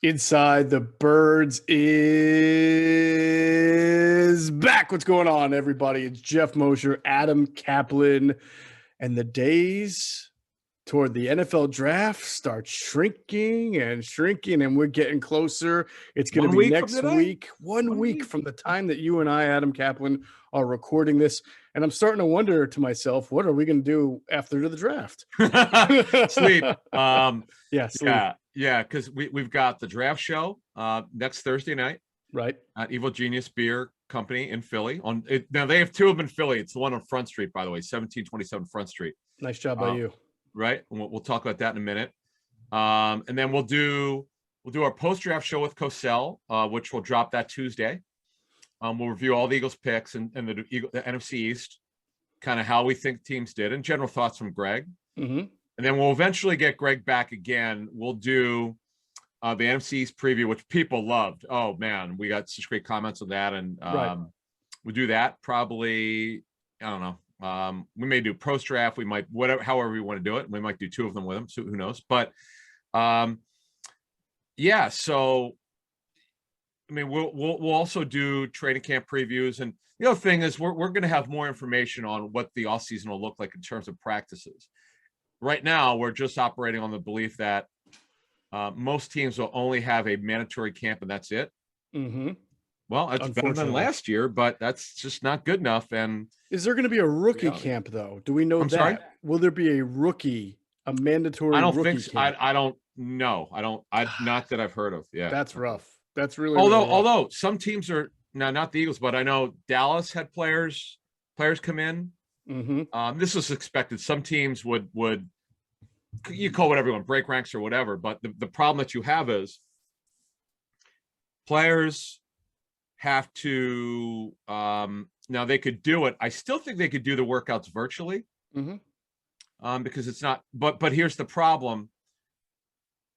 Inside the Birds is back. What's going on, everybody? It's Geoff Mosher, Adam Caplan, and the days toward the NFL draft start shrinking and shrinking, and we're getting closer. It's going to One be week from next today? week, one week from the time that you and I, Adam Caplan, are recording this. And I'm starting to wonder to myself, what are we going to do after the draft? Sleep. Yeah, sleep. Yeah, because we've got the draft show next Thursday night Right. at Evil Genius Beer Company in Philly. Now they have two of them in Philly. It's the one on Front Street, by the way, 1727 Front Street. Nice job by you. Right. And we'll talk about that in a minute. And then we'll do our post-draft show with Cosell, which will drop that Tuesday. We'll review all the Eagles picks and the NFC East, kind of how we think teams did, and general thoughts from Greg. Mm-hmm. And then we'll eventually get Greg back again. We'll do the NFC East preview, which people loved. Oh, man, we got such great comments on that. And we'll do that probably, I don't know. We may do post-draft. We might, however we want to do it. We might do two of them with them, so who knows. But, yeah, so I mean, we'll also do training camp previews, and the other thing is we're going to have more information on what the offseason will look like in terms of practices. Right now, we're just operating on the belief that most teams will only have a mandatory camp, and that's it. Mm-hmm. Well, that's better than last year, but that's just not good enough. And is there going to be a rookie camp though? Do we know that? Sorry? Will there be a mandatory? I don't rookie think so. camp? I don't know. Not that I've heard of. Yeah, that's rough. That's really although some teams are now, not the Eagles, but I know Dallas had players come in. Mm-hmm. This was expected. Some teams would you call whatever you want, break ranks or whatever, but the problem that you have is players have to now they could do it. I still think they could do the workouts virtually. Mm-hmm. Because it's not, but here's the problem.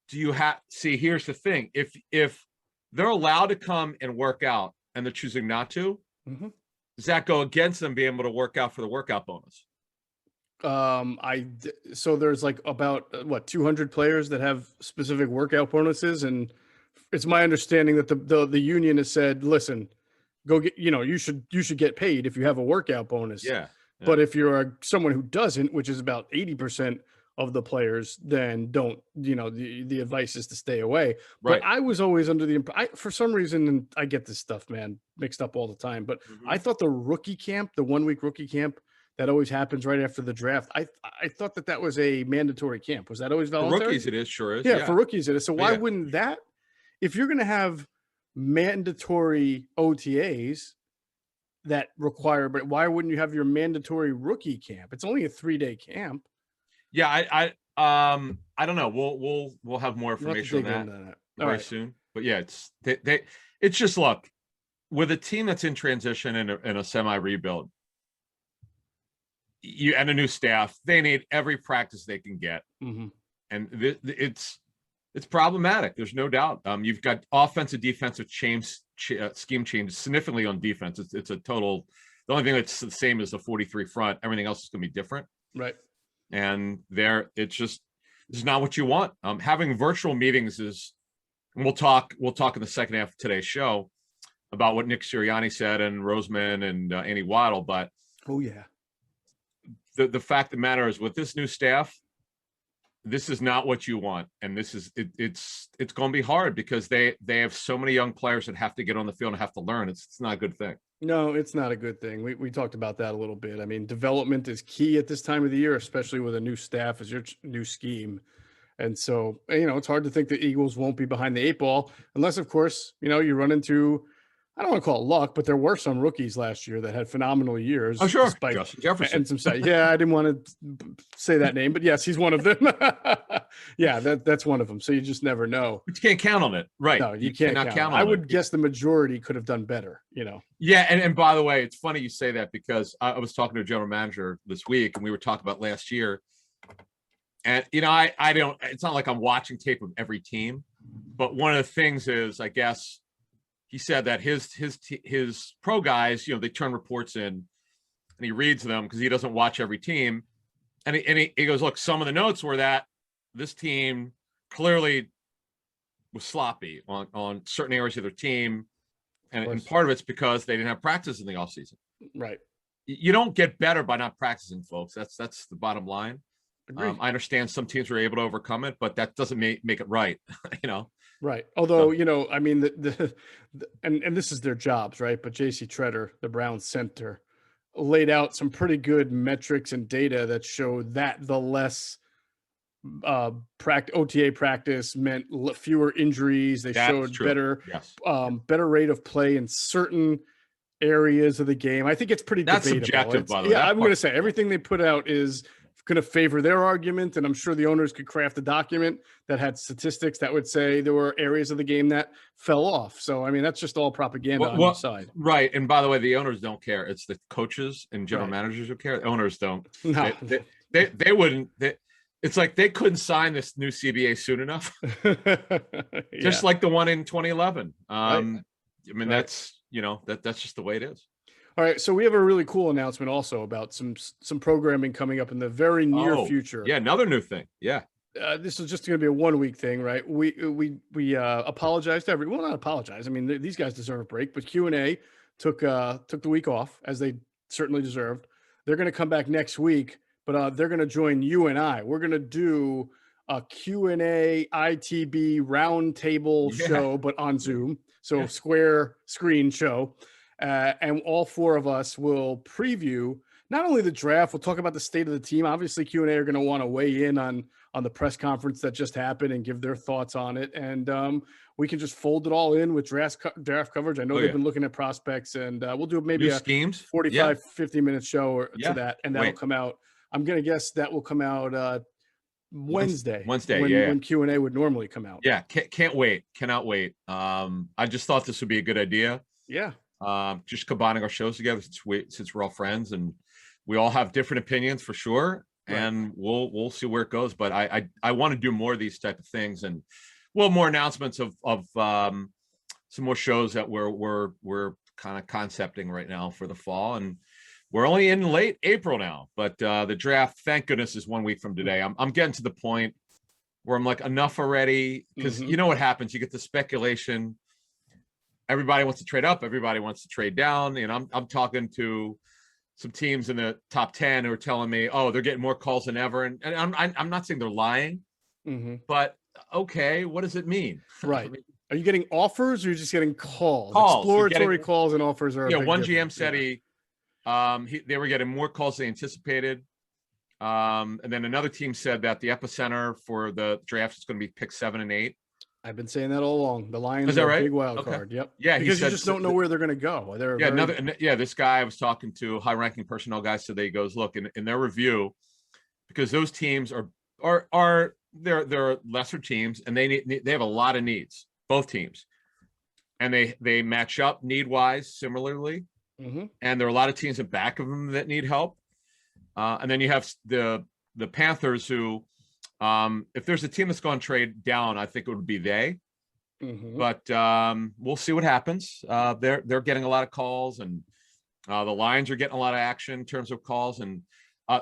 Here's the thing. If they're allowed to come and work out and they're choosing not to, mm-hmm. does that go against them being able to work out for the workout bonus? So there's like about 200 players that have specific workout bonuses, and it's my understanding that the union has said, listen, go get, you should get paid if you have a workout bonus. Yeah. But if you're someone who doesn't, which is about 80% of the players, then don't, the advice is to stay away. Right. But I was always under the for some reason, and I get this stuff, man, mixed up all the time, but I thought the rookie camp, the 1 week rookie camp that always happens right after the draft, I thought that was a mandatory camp. Was that always voluntary? For rookies, it is. Sure is. Yeah, for rookies it is. So why wouldn't that, if you're going to have mandatory OTAs that require, but why wouldn't you have your mandatory rookie camp? It's only a 3-day camp. Yeah, I don't know. We'll have more information on that very soon. But yeah, it's just, look, with a team that's in transition and a semi rebuild, and a new staff, they need every practice they can get. Mm-hmm. And it's problematic. There's no doubt. You've got offensive, defensive scheme changes significantly on defense. It's a total. The only thing that's the same is the 43 front. Everything else is going to be different. Right. And it's not what you want. Having virtual meetings is. And we'll talk in the second half of today's show about what Nick Sirianni said and Roseman and Andy Waddle. But oh yeah. The fact of the matter is, with this new staff, this is not what you want, and this is it's going to be hard because they have so many young players that have to get on the field and have to learn. It's not a good thing. No, it's not a good thing. We talked about that a little bit. I mean, development is key at this time of the year, especially with a new staff as your new scheme. And so, it's hard to think the Eagles won't be behind the 8 ball unless, of course, you run into, I don't want to call it luck, but there were some rookies last year that had phenomenal years. Oh, sure. Justin Jefferson. And some, yeah, I didn't want to say that name, but yes, he's one of them. Yeah, that's one of them. So you just never know. But you can't count on it. Right. No, you can't count on it. I would guess the majority could have done better, Yeah, and by the way, it's funny you say that because I was talking to a general manager this week, and we were talking about last year. And, I don't – it's not like I'm watching tape of every team. But one of the things is, I guess – he said that his pro guys, they turn reports in and he reads them because he doesn't watch every team. And he goes, look, some of the notes were that this team clearly was sloppy on certain areas of their team. And course. part of it's because they didn't have practice in the offseason. Right. You don't get better by not practicing, folks. That's the bottom line. Agreed. I understand some teams were able to overcome it, but that doesn't make it right. You know. Right. Although, So, I mean, and this is their jobs, right? But JC Treader, the Browns center, laid out some pretty good metrics and data that showed that the less OTA practice meant fewer injuries. They that's showed true. better, Yes. better rate of play in certain areas of the game. I think it's pretty That's debatable. subjective, by the way. Yeah, That I'm going to part- say everything they put out is going to favor their argument, and I'm sure the owners could craft a document that had statistics that would say there were areas of the game that fell off. So, I mean, that's just all propaganda on each side. Right. And by the way, the owners don't care. It's the coaches and general Right. managers who care. The owners don't. No. They wouldn't. It's like they couldn't sign this new CBA soon enough. Just like the one in 2011. I mean, Right. that's just the way it is. All right, so we have a really cool announcement also about some programming coming up in the very near future. Yeah, another new thing. Yeah. This is just going to be a 1 week thing, right? We apologize to everyone. Well, not apologize. I mean, these guys deserve a break, but Q&A took the week off, as they certainly deserved. They're going to come back next week, but they're going to join you and I. We're going to do a Q&A ITB roundtable show, but on Zoom. So square screen show. And all four of us will preview not only the draft, we'll talk about the state of the team. Obviously, Q&A are going to want to weigh in on the press conference that just happened and give their thoughts on it. And we can just fold it all in with draft coverage. I know they've been looking at prospects, and we'll do maybe new a schemes, 45, 50-minute show to that, and that'll come out. I'm going to guess that will come out Wednesday. When Q&A would normally come out. Yeah, can't wait. Cannot wait. I just thought this would be a good idea. Yeah. Just combining our shows together since we're all friends and we all have different opinions for sure. Right. And we'll see where it goes. But I want to do more of these type of things, and more announcements of some more shows that we're kind of concepting right now for the fall. And we're only in late April now, but the draft, thank goodness, is 1 week from today. I'm getting to the point where I'm like, enough already, because you know what happens? You get the speculation. Everybody wants to trade up. Everybody wants to trade down. And I'm talking to some teams in the top 10 who are telling me, oh, they're getting more calls than ever. And I'm not saying they're lying, but okay, what does it mean? Right. Are you getting offers or are you just getting calls? Exploratory calls and offers are. Yeah. One GM said they were getting more calls than they anticipated. And then another team said that the epicenter for the draft is going to be pick 7 and 8. I've been saying that all along. The Lions are a big wild card. Yep. Yeah, because you just don't know where they're going to go. This guy I was talking to, high-ranking personnel guy, said he goes, look, in their review, because those teams they're lesser teams and they have a lot of needs, both teams, and they match up need-wise similarly, and there are a lot of teams in back of them that need help, and then you have the Panthers who. If there's a team that's going to trade down, I think it would be they. But we'll see what happens. They're getting a lot of calls, and the Lions are getting a lot of action in terms of calls. And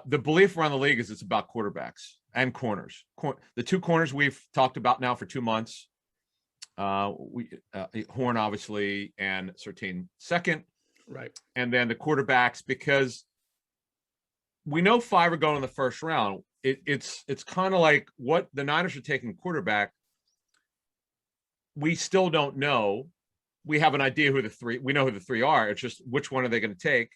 the belief around the league is it's about quarterbacks and corners. The two corners we've talked about now for 2 months. Horn obviously and Surtain second, right? And then the quarterbacks, because we know 5 are going in the first round. It's kind of like what the Niners are taking quarterback. We still don't know. We have an idea who the 3. We know who the 3 are. It's just which one are they going to take?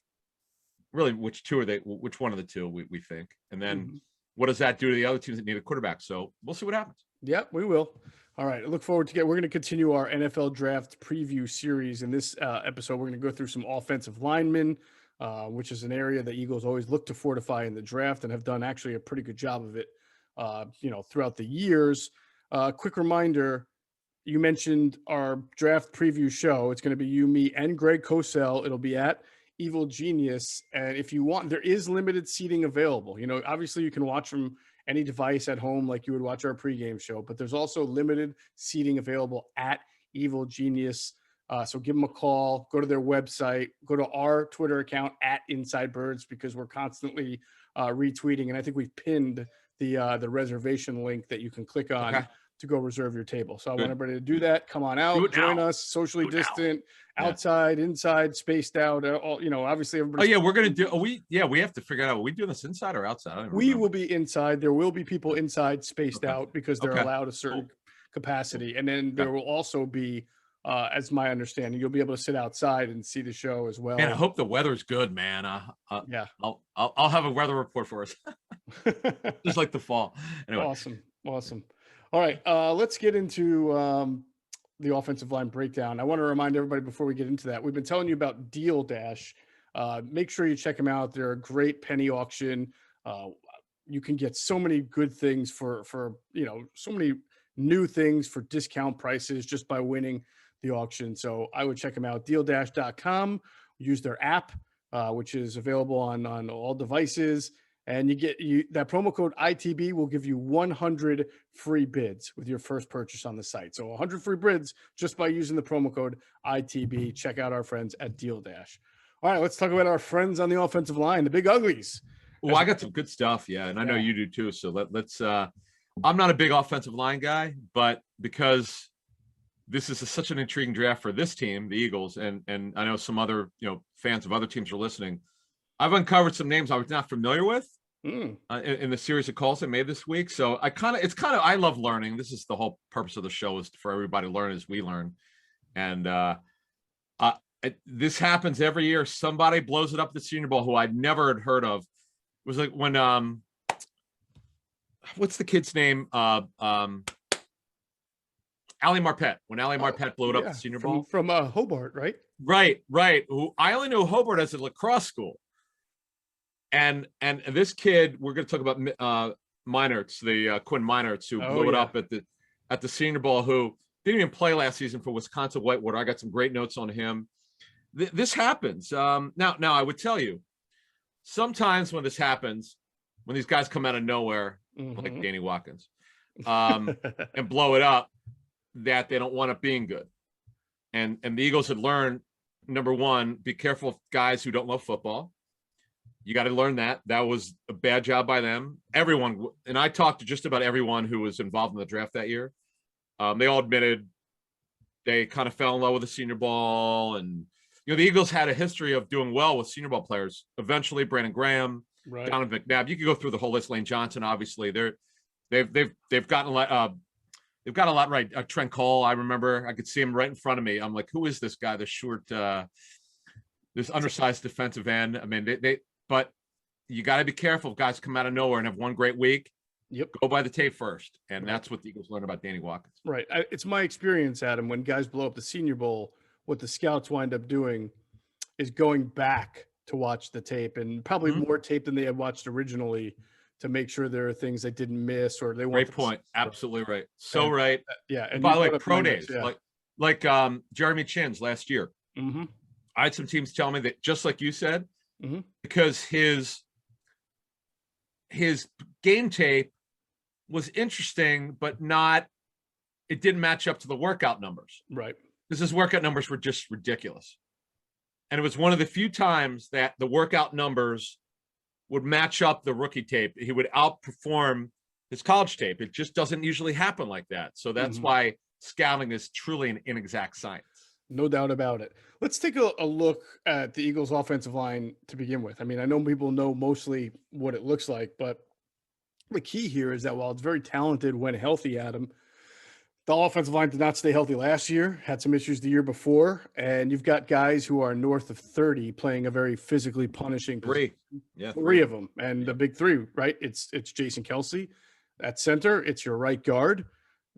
Really, which 2 are they? Which one of the 2 we think? And then what does that do to the other teams that need a quarterback? So we'll see what happens. Yeah, we will. All right. I look forward to we're going to continue our NFL draft preview series. In this episode, we're going to go through some offensive linemen. Which is an area the Eagles always look to fortify in the draft and have done actually a pretty good job of it, throughout the years. Quick reminder, you mentioned our draft preview show. It's going to be you, me, and Greg Cosell. It'll be at Evil Genius. And if you want, there is limited seating available. Obviously you can watch from any device at home like you would watch our pregame show, but there's also limited seating available at Evil Genius. So give them a call, go to their website, go to our Twitter account at Inside Birds, because we're constantly retweeting. And I think we've pinned the reservation link that you can click on. to go reserve your table. So I want Good. everybody to do that. Come on out, Do it join now. us, socially Do it now. distant, Yeah. outside, inside, spaced out. All, obviously Oh everybody. yeah, we're gonna do. We have to figure out. Are we doing this inside or outside? I don't even We remember. will be inside. There will be people inside, spaced Okay. out because they're Okay. allowed a certain capacity, and then Okay. there will also be, as my understanding, you'll be able to sit outside and see the show as well. Man, I hope the weather's good, man. Yeah. I'll have a weather report for us. Just like the fall. Anyway. Awesome. All right, let's get into the offensive line breakdown. I want to remind everybody before we get into that, we've been telling you about Deal Dash. Make sure you check them out. They're a great penny auction. You can get so many good things for so many new things for discount prices just by winning the auction. So I would check them out. DealDash.com. Use their app, which is available on all devices. And that promo code ITB will give you 100 free bids with your first purchase on the site. So 100 free bids just by using the promo code ITB. Check out our friends at Deal Dash. All right, let's talk about our friends on the offensive line, the big uglies. Well, I got some good stuff, yeah, and I know you do too. So let's. I'm not a big offensive line guy, but because this is such an intriguing draft for this team, the Eagles, and I know some other fans of other teams are listening. I've uncovered some names I was not familiar with in the series of calls I made this week. So I love learning. This is the whole purpose of the show, is for everybody to learn as we learn. And this happens every year. Somebody blows it up at the Senior Bowl who I'd never had heard of. It was like when what's the kid's name? Ali Marpet. When Ali Marpet blew it up at the Senior Bowl from Hobart, right? Right. Who I only knew Hobart as a lacrosse school. And this kid, we're going to talk about Meinertz, the Quinn Meinertz, who blew it up at the Senior Bowl, who didn't even play last season for Wisconsin Whitewater. I got some great notes on him. This happens. Now I would tell you, sometimes when this happens, when these guys come out of nowhere, like Danny Watkins, and blow it up, that they don't wind up being good. And the Eagles had learned, number one, be careful of guys who don't love football. You got to learn that. That was a bad job by them. Everyone, and I talked to just about everyone who was involved in the draft that year. They all admitted they kind of fell in love with the Senior Bowl, and the Eagles had a history of doing well with Senior Bowl players. Eventually, Brandon Graham, Donovan McNabb. You could go through the whole list. Lane Johnson, obviously, they've gotten a lot. They've got a lot right. Trent Cole, I remember, I could see him right in front of me. I'm like, who is this guy? This short, this undersized defensive end. I mean, but you got to be careful if guys come out of nowhere and have one great week. Yep. Go by the tape first. And that's what the Eagles learned about Danny Watkins. Right. It's my experience, Adam, when guys blow up the Senior Bowl, what the scouts wind up doing is going back to watch the tape, and probably more tape than they had watched originally, to make sure there are things they didn't miss or they want. Great point. Absolutely right. So right. Yeah. And by the way, pro days, like Jeremy Chin's last year. I had some teams tell me that, just like you said, because his game tape was interesting, but it didn't match up to the workout numbers. Right. Because his workout numbers were just ridiculous. And it was one of the few times that the workout numbers would match up the rookie tape. He would outperform his college tape. It just doesn't usually happen like that. So that's why scouting is truly an inexact science. No doubt about it. Let's take a look at the Eagles offensive line to begin with. I mean, I know people know mostly what it looks like, but the key here is that while it's very talented when healthy, Adam, the offensive line did not stay healthy last year, had some issues the year before, and you've got guys who are north of 30 playing a very physically punishing position. Three of them. And the big three, right? It's Jason Kelce at center. It's your right guard,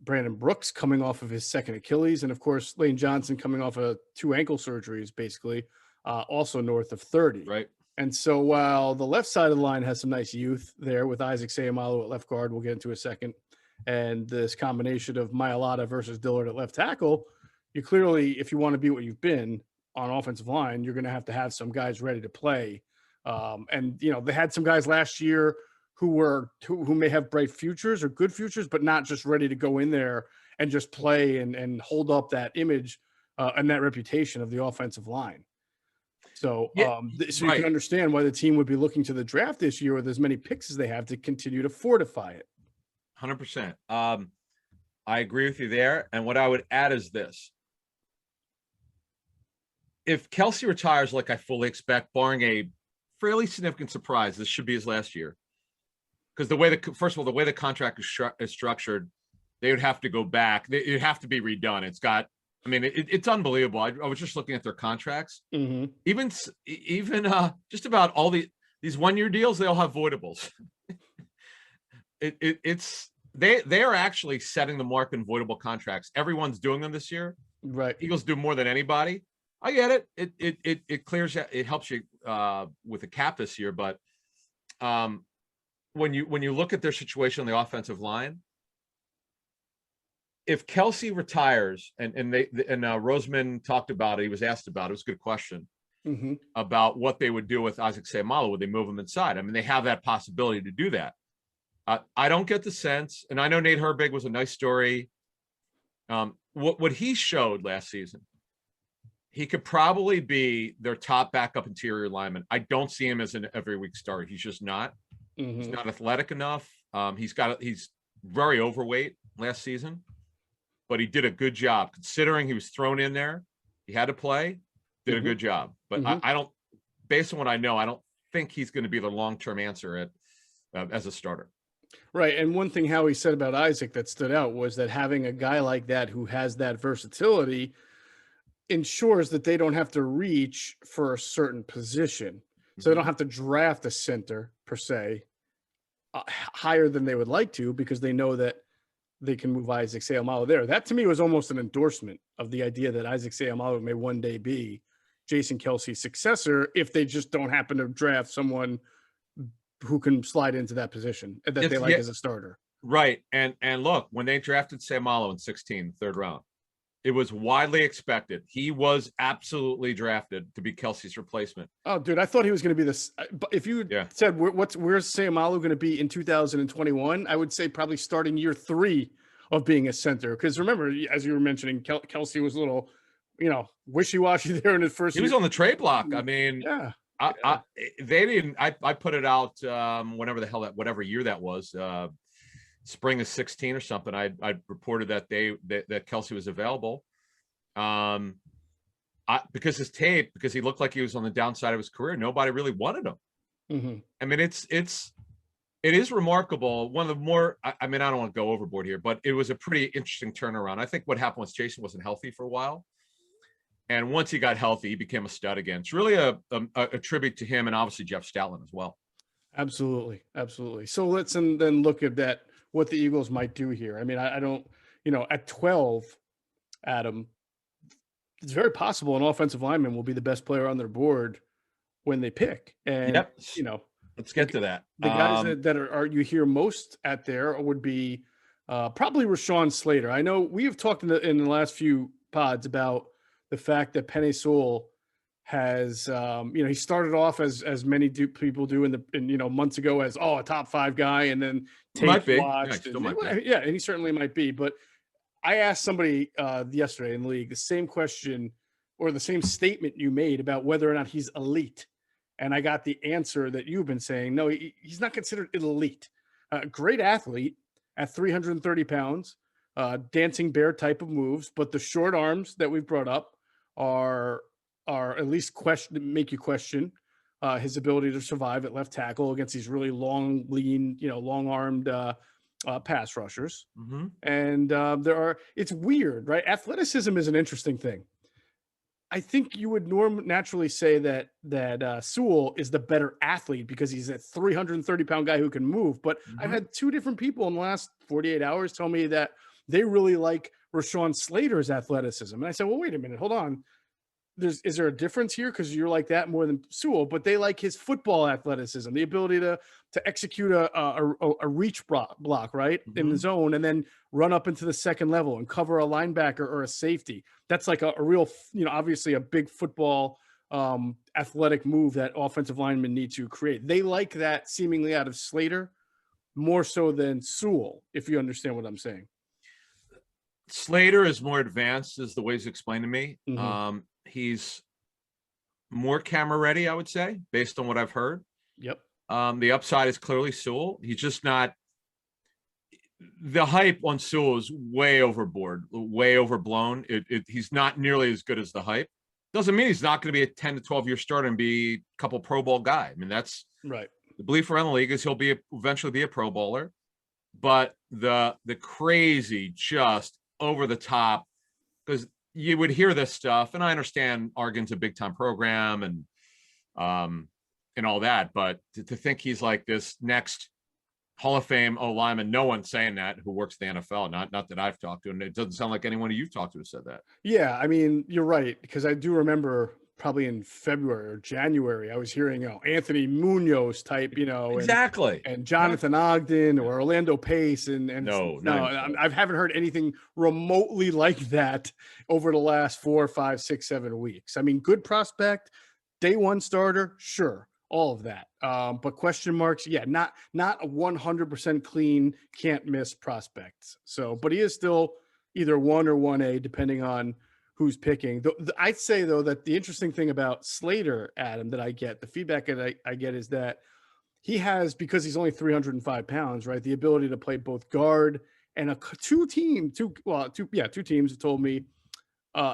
Brandon Brooks, coming off of his second Achilles, and of course Lane Johnson coming off of 2 ankle surgeries, basically, also north of 30. Right. And so while the left side of the line has some nice youth there with Isaac Seumalo at left guard, we'll get into a second, and this combination of Mailata versus Dillard at left tackle, you clearly, if you want to be what you've been on offensive line, you're going to have some guys ready to play. And they had some guys last year who may have bright futures or good futures, but not just ready to go in there and just play and hold up that image and that reputation of the offensive line. So, you can understand why the team would be looking to the draft this year with as many picks as they have to continue to fortify it. 100%. I agree with you there. And what I would add is this. If Kelsey retires like I fully expect, barring a fairly significant surprise, this should be his last year. Because the way first of all, the way the contract is structured, they would have to go back. It'd have to be redone. It's got, I mean, it's unbelievable. I was just looking at their contracts. Mm-hmm. Even just about all these 1-year deals, they all have voidables. They are actually setting the mark in voidable contracts. Everyone's doing them this year. Right. Eagles do more than anybody. I get it. It clears, it helps you with the cap this year. But when you look at their situation on the offensive line, if Kelsey retires, and Roseman talked about it, he was asked about it. It was a good question about what they would do with Isaac Seumalo. Would they move him inside? I mean, they have that possibility to do that. I don't get the sense, and I know Nate Herbig was a nice story. What he showed last season, he could probably be their top backup interior lineman. I don't see him as an every week starter. He's just not. He's not athletic enough. He's very overweight last season, but he did a good job considering he was thrown in there. He had to play, did a good job. But I don't, based on what I know, I don't think he's going to be the long-term answer as a starter. Right. And one thing Howie said about Isaac that stood out was that having a guy like that who has that versatility ensures that they don't have to reach for a certain position. So they don't have to draft a center per se higher than they would like to, because they know that they can move Isaac Seumalo there. That to me was almost an endorsement of the idea that Isaac Seumalo may one day be Jason Kelsey's successor if they just don't happen to draft someone who can slide into that position that they like as a starter. Right. And look, when they drafted Seumalo in 2016, third round, it was widely expected. He was absolutely drafted to be Kelsey's replacement. Oh, dude, I thought he was going to be this. If you said where's Seumalo going to be in 2021, I would say probably starting year 3 of being a center. Because remember, as you were mentioning, Kelsey was a little, wishy-washy there in his first year. He was on the trade block. I mean, they didn't. I put it out whatever year that was. Spring of 16 or something. I reported that Kelsey was available. Because his tape, because he looked like he was on the downside of his career, nobody really wanted him. I mean, it is remarkable. One of the more, I mean, I don't want to go overboard here, but it was a pretty interesting turnaround. I think what happened was Jason wasn't healthy for a while. And once he got healthy, he became a stud again. It's really a tribute to him and obviously Jeff Stoutland as well. Absolutely. Absolutely. So let's then look at that, what the Eagles might do here. I mean, I don't, at 12, Adam, it's very possible an offensive lineman will be the best player on their board when they pick. And, let's get to that. The guys that are you hear most at there would be probably Rashawn Slater. I know we have talked in the last few pods about the fact that Penei Sewell has, he started off as many people do in months ago as a top 5 guy, and then watched. And he certainly might be. But I asked somebody yesterday in the league the same question or the same statement you made about whether or not he's elite, and I got the answer that you've been saying. No, he's not considered elite. Great athlete at 330 pounds, dancing bear type of moves, but the short arms that we've brought up are at least make you question his ability to survive at left tackle against these really long, lean, long-armed pass rushers. And it's weird, right? Athleticism is an interesting thing. I think you would naturally say that Sewell is the better athlete because he's a 330-pound guy who can move. But I've had 2 different people in the last 48 hours tell me that they really like Rashawn Slater's athleticism. And I said, well, wait a minute, hold on. Is there a difference here? Because you're like that more than Sewell, but they like his football athleticism, the ability to execute a reach block, right, in the zone, and then run up into the second level and cover a linebacker or a safety. That's like a real, obviously a big football athletic move that offensive linemen need to create. They like that seemingly out of Slater more so than Sewell, if you understand what I'm saying. Slater is more advanced, is the way he's explained to me. He's more camera ready, I would say, based on what I've heard. Yep. The upside is clearly Sewell. He's just not. the hype on Sewell is way overboard, way overblown. He's not nearly as good as the hype. Doesn't mean he's not going to be a 10 to 12 year starter and be a couple Pro Bowl guy. I mean, that's right. the belief around the league is he'll eventually be a Pro Bowler. But the crazy, just over the top, because you would hear this stuff, and I understand Oregon's a big time program and all that, but to think he's like this next Hall of Fame lineman, no one's saying that who works the NFL, not that I've talked to, and it doesn't sound like anyone you've talked to has said that. Yeah, I mean, you're right, because I do remember probably in February or January, I was hearing, Anthony Munoz type, Exactly. and Jonathan Ogden or Orlando Pace, and No, I haven't heard anything remotely like that over the last 4, 5, 6, 7 weeks. I mean, good prospect, day one starter, sure, all of that, but question marks, yeah, not a 100% clean, can't miss prospects. So, but he is still either 1 or 1A, depending on who's picking. I'd say, though, that the interesting thing about Slater, Adam, that I get, the feedback that I get is that he has, because he's only 305 pounds, right, the ability to play both guard and two teams have told me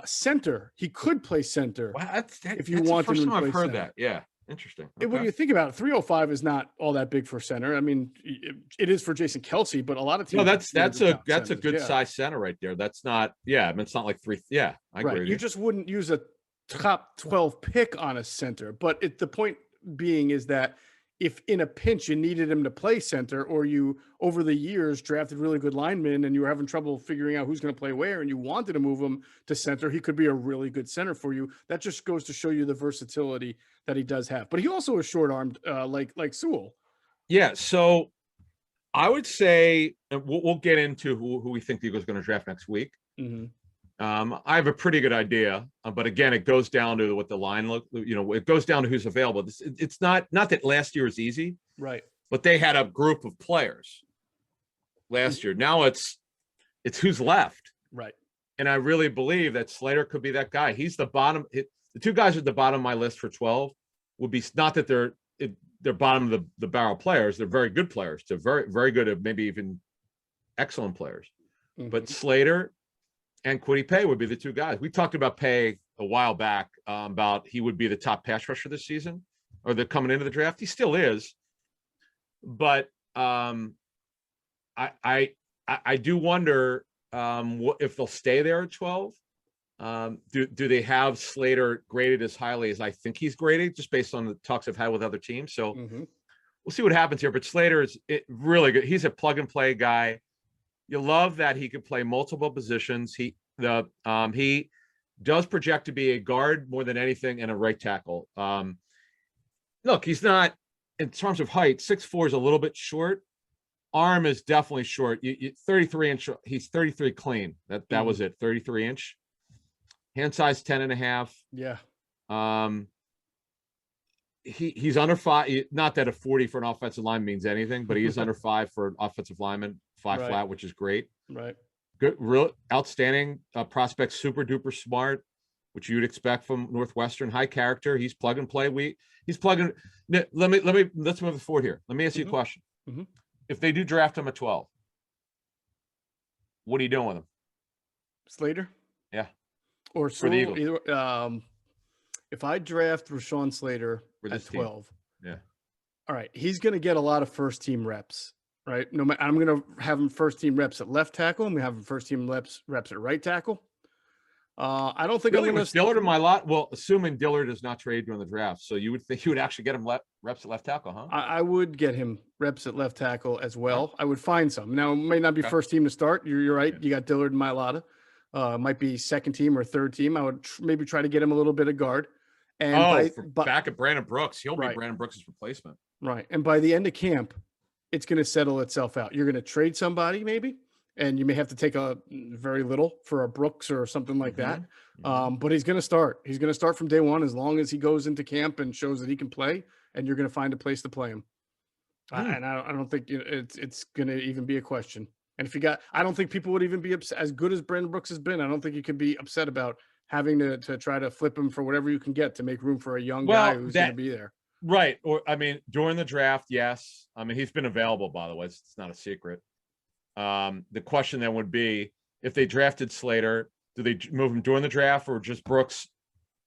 center. He could play center. Wow, if you want the first him time to I've heard center. that. Yeah, interesting. Okay. When you think about it, 305 is not all that big for center. I mean, it is for Jason Kelsey, but a lot of teams. No, that's a good size center right there. That's not. Yeah, I mean, it's not like 3. Yeah, I agree. Right. You just wouldn't use a top 12 pick on a center, but the point being is that if in a pinch you needed him to play center, or you over the years drafted really good linemen and you were having trouble figuring out who's going to play where, and you wanted to move him to center, he could be a really good center for you. That just goes to show you the versatility that he does have. But he also is short-armed, like Sewell. Yeah. So I would say, and we'll get into who we think the Eagles are going to draft next week. Mm-hmm. I have a pretty good idea, but again, it goes down to what the line look. It goes down to who's available. It's not that last year was easy, right? But they had a group of players last year. Now it's who's left, right? And I really believe that Slater could be that guy. He's the bottom. The two guys at the bottom of my list for 12 would be not that they're bottom of the barrel players. They're very good players. They're very, very good, maybe even excellent players. Mm-hmm. But Slater and Kwity Paye would be the two guys. We talked about Paye a while back about he would be the top pass rusher this season, or they're coming into the draft. He still is, but I do wonder if they'll stay there at 12. Do they have Slater graded as highly as I think he's graded, just based on the talks I've had with other teams? So we'll see what happens here. But Slater is really good. He's a plug and play guy. You love that he can play multiple positions. He does project to be a guard more than anything and a right tackle. Look, he's not, in terms of height, 6'4" is a little bit short. Arm is definitely short. 33 inch. He's 33 clean. That was it. 33 inch. Hand size 10.5. Yeah. He's under 5. Not that a 40 for an offensive line means anything, but he is under 5 for an offensive lineman, 5 right. flat, which is great. Right. Good, real outstanding prospect, super duper smart, which you'd expect from Northwestern. High character. He's plug and play. Let's move forward here. Let me ask you a question. If they do draft him at 12, what are you doing with him? Slater? Yeah. Or for the Eagles. Either, if I draft Rashawn Slater at 12, yeah. All right, he's going to get a lot of first team reps, right? No matter, I'm going to have him first team reps at left tackle. I'm going to have him first team reps at right tackle. I don't think really, I'm going to Dillard in my lot. Well, assuming Dillard is not traded during the draft, so you would think you would actually get him reps at left tackle, huh? I would get him reps at left tackle as well. Huh? I would find some. Now, it may not be first team to start. You're right. Yeah. You got Dillard and Mailata. Might be second team or third team. I would maybe try to get him a little bit of guard. And back at Brandon Brooks, he'll be Brandon Brooks' replacement. Right. And by the end of camp, it's going to settle itself out. You're going to trade somebody maybe, and you may have to take a very little for a Brooks or something like that. But he's going to start. He's going to start from day one as long as he goes into camp and shows that he can play, and you're going to find a place to play him. And I don't think it's going to even be a question. And if I don't think people would even be upset. As good as Brandon Brooks has been, I don't think you could be upset about having to try to flip him for whatever you can get to make room for a young guy who's going to be there. Right. Or, I mean, during the draft, yes. I mean, he's been available, by the way. It's not a secret. The question then would be, if they drafted Slater, do they move him during the draft, or just Brooks?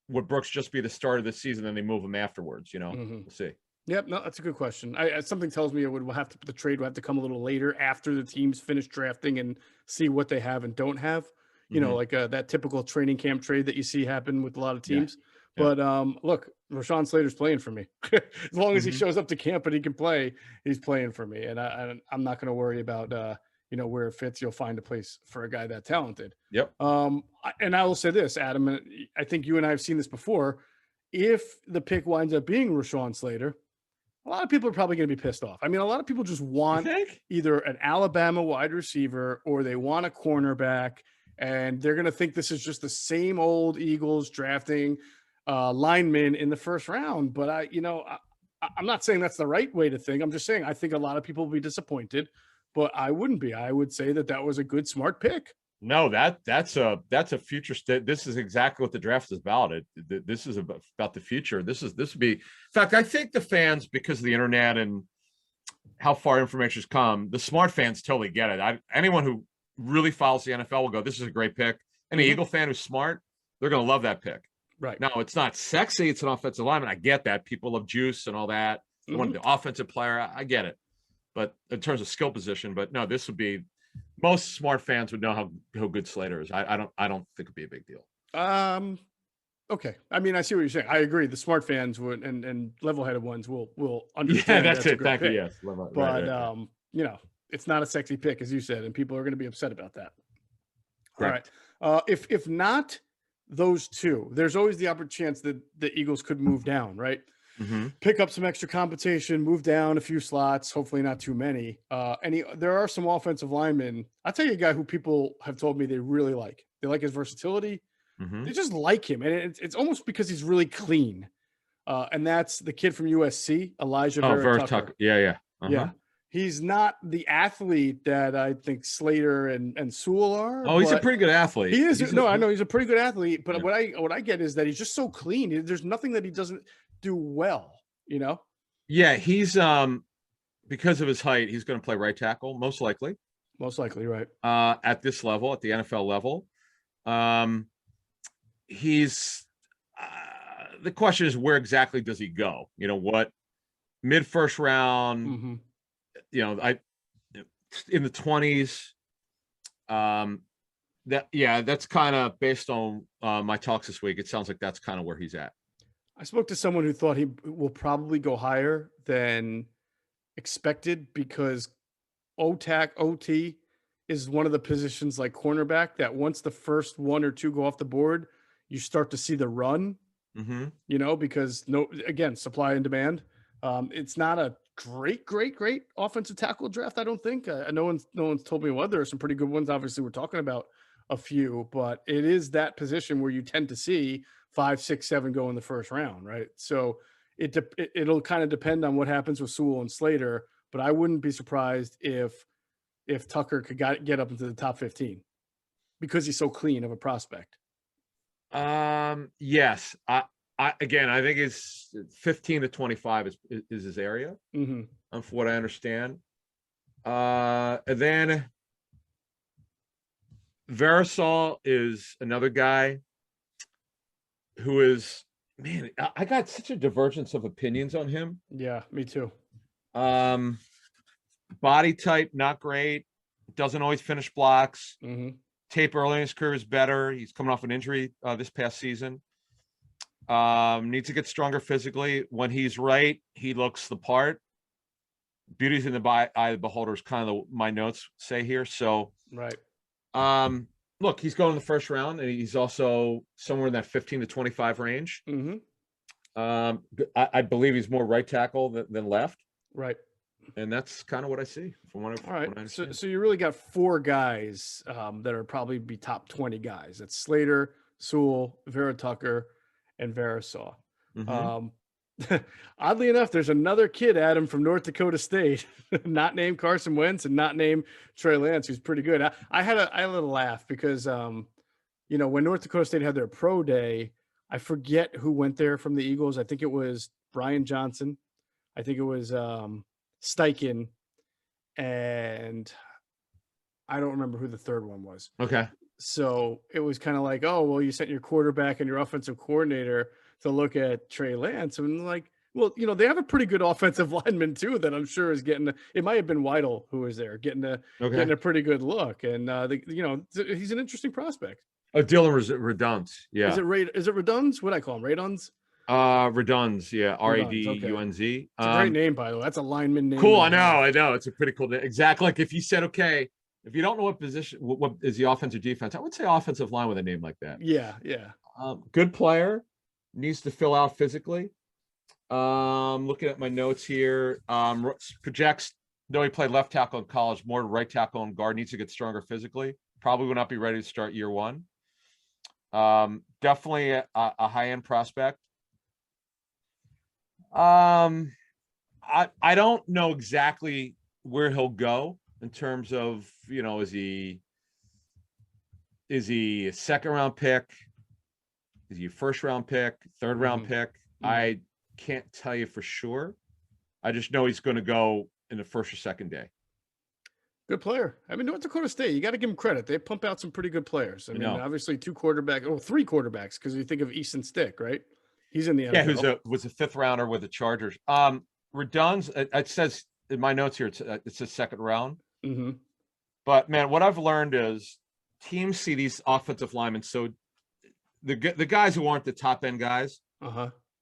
Would Brooks just be the start of the season, and they move him afterwards? We'll see. Yep, no, that's a good question. Something tells me the trade would have to come a little later after the teams finish drafting and see what they have and don't have. Like that typical training camp trade that you see happen with a lot of teams. Yeah. But look, Rashawn Slater's playing for me. As long as he shows up to camp and he can play, he's playing for me. And I'm not going to worry about where it fits. You'll find a place for a guy that talented. Yep. And I will say this, Adam, and I think you and I have seen this before. If the pick winds up being Rashawn Slater, a lot of people are probably going to be pissed off. I mean, a lot of people just want either an Alabama wide receiver or they want a cornerback, and they're going to think this is just the same old Eagles drafting linemen in the first round. But I'm not saying that's the right way to think. I'm just saying I think a lot of people will be disappointed, but I wouldn't be. I would say that was a good, smart pick. No, that's a future state. This is exactly what the draft is about. This is about the future. This would be, in fact, I think the fans, because of the internet and how far information has come, the smart fans totally get it. Anyone who really follows the NFL will go, this is a great pick. Any Eagle fan who's smart, they're going to love that pick. Right. Now, it's not sexy. It's an offensive lineman. I get that. People love juice and all that. They want the offensive player. I get it. But in terms of skill position, but no, this would be, most smart fans would know how good Slater is. I don't think it'd be a big deal. Okay. I mean, I see what you're saying. I agree. The smart fans would, and level-headed ones will understand. Yeah, that's it. Thank you. Yes. But right. It's not a sexy pick, as you said, and people are going to be upset about that. Correct. All right. If not those two, there's always the chance that the Eagles could move down, right? Pick up some extra compensation, move down a few slots, hopefully not too many. There are some offensive linemen. I'll tell you a guy who people have told me they really like. They like his versatility. They just like him. And it's almost because he's really clean. And that's the kid from USC, Elijah Vera Tucker. Yeah. Yeah. He's not the athlete that I think Slater and Sewell are. Oh, he's a pretty good athlete. He is. I know he's a pretty good athlete. But what I get is that he's just so clean. There's nothing that he doesn't do well, Yeah, he's because of his height, he's going to play right tackle, most likely, right? At this level, at the NFL level. He's the question is, where exactly does he go? What mid first round, I in the 20s. That's kind of based on my talks this week. It sounds like that's kind of where he's at. I spoke to someone who thought he will probably go higher than expected because OT is one of the positions like cornerback that once the first one or two go off the board, you start to see the run, because supply and demand. It's not a great offensive tackle draft. I don't think no one's told me what. There are some pretty good ones. Obviously we're talking about a few, but it is that position where you tend to see 5, 6, 7 go in the first round, right? So it'll kind of depend on what happens with Sewell and Slater, but I wouldn't be surprised if Tucker could get up into the top 15 because he's so clean of a prospect. Yes. I think it's 15 to 25 is his area, from what I understand. And then Versal is another guy who is, man, I got such a divergence of opinions on him. Yeah, me too. Body type, not great. Doesn't always finish blocks. Tape early in his career is better. He's coming off an injury this past season. Needs to get stronger physically. When he's right, he looks the part. Beauty's in the eye of the beholder is kind of my notes say here. So, right. Look, he's going in the first round, and he's also somewhere in that 15 to 25 range. I believe he's more right tackle than left. Right. And that's kind of what I see. All right. So you really got 4 guys that are probably be top 20 guys. That's Slater, Sewell, Vera Tucker, and Versal. Oddly enough, there's another kid, Adam, from North Dakota State, not named Carson Wentz and not named Trey Lance, who's pretty good. I had a little laugh because, when North Dakota State had their pro day, I forget who went there from the Eagles. I think it was Brian Johnson. I think it was Steichen, and I don't remember who the third one was. Okay. So it was kind of like, oh, well, you sent your quarterback and your offensive coordinator to look at Trey Lance. And like, well, they have a pretty good offensive lineman too that I'm sure is getting. It might have been Weidel who was there getting Okay. a pretty good look. And he's an interesting prospect. Oh, Dylan Redunz. Is Yeah. it Reduns? What I call him, Raduns? Redunz. Yeah. Redunz. Okay, Radunz. it's a great name, by the way. That's a lineman name. Cool. I know. It's a pretty cool name. Exactly. Like if you said, okay, if you don't know what position, what is the offense or defense, I would say offensive line with a name like that. Yeah. Good player, needs to fill out physically. Looking at my notes here, projects, though he played left tackle in college, more right tackle and guard, needs to get stronger physically. Probably will not be ready to start year one. Definitely a high-end prospect. I don't know exactly where he'll go in terms of, is he a second round pick? Is he a first round pick, third round pick? I can't tell you for sure. I just know he's going to go in the first or second day. Good player. I mean, North Dakota State, you got to give them credit. They pump out some pretty good players. I mean, obviously three quarterbacks, because you think of Easton Stick, right? He's in the NFL. Yeah, was a fifth rounder with the Chargers. Redunz, it says in my notes here, it says second round. Mm-hmm. But man, what I've learned is teams see these offensive linemen. So the guys who aren't the top end guys,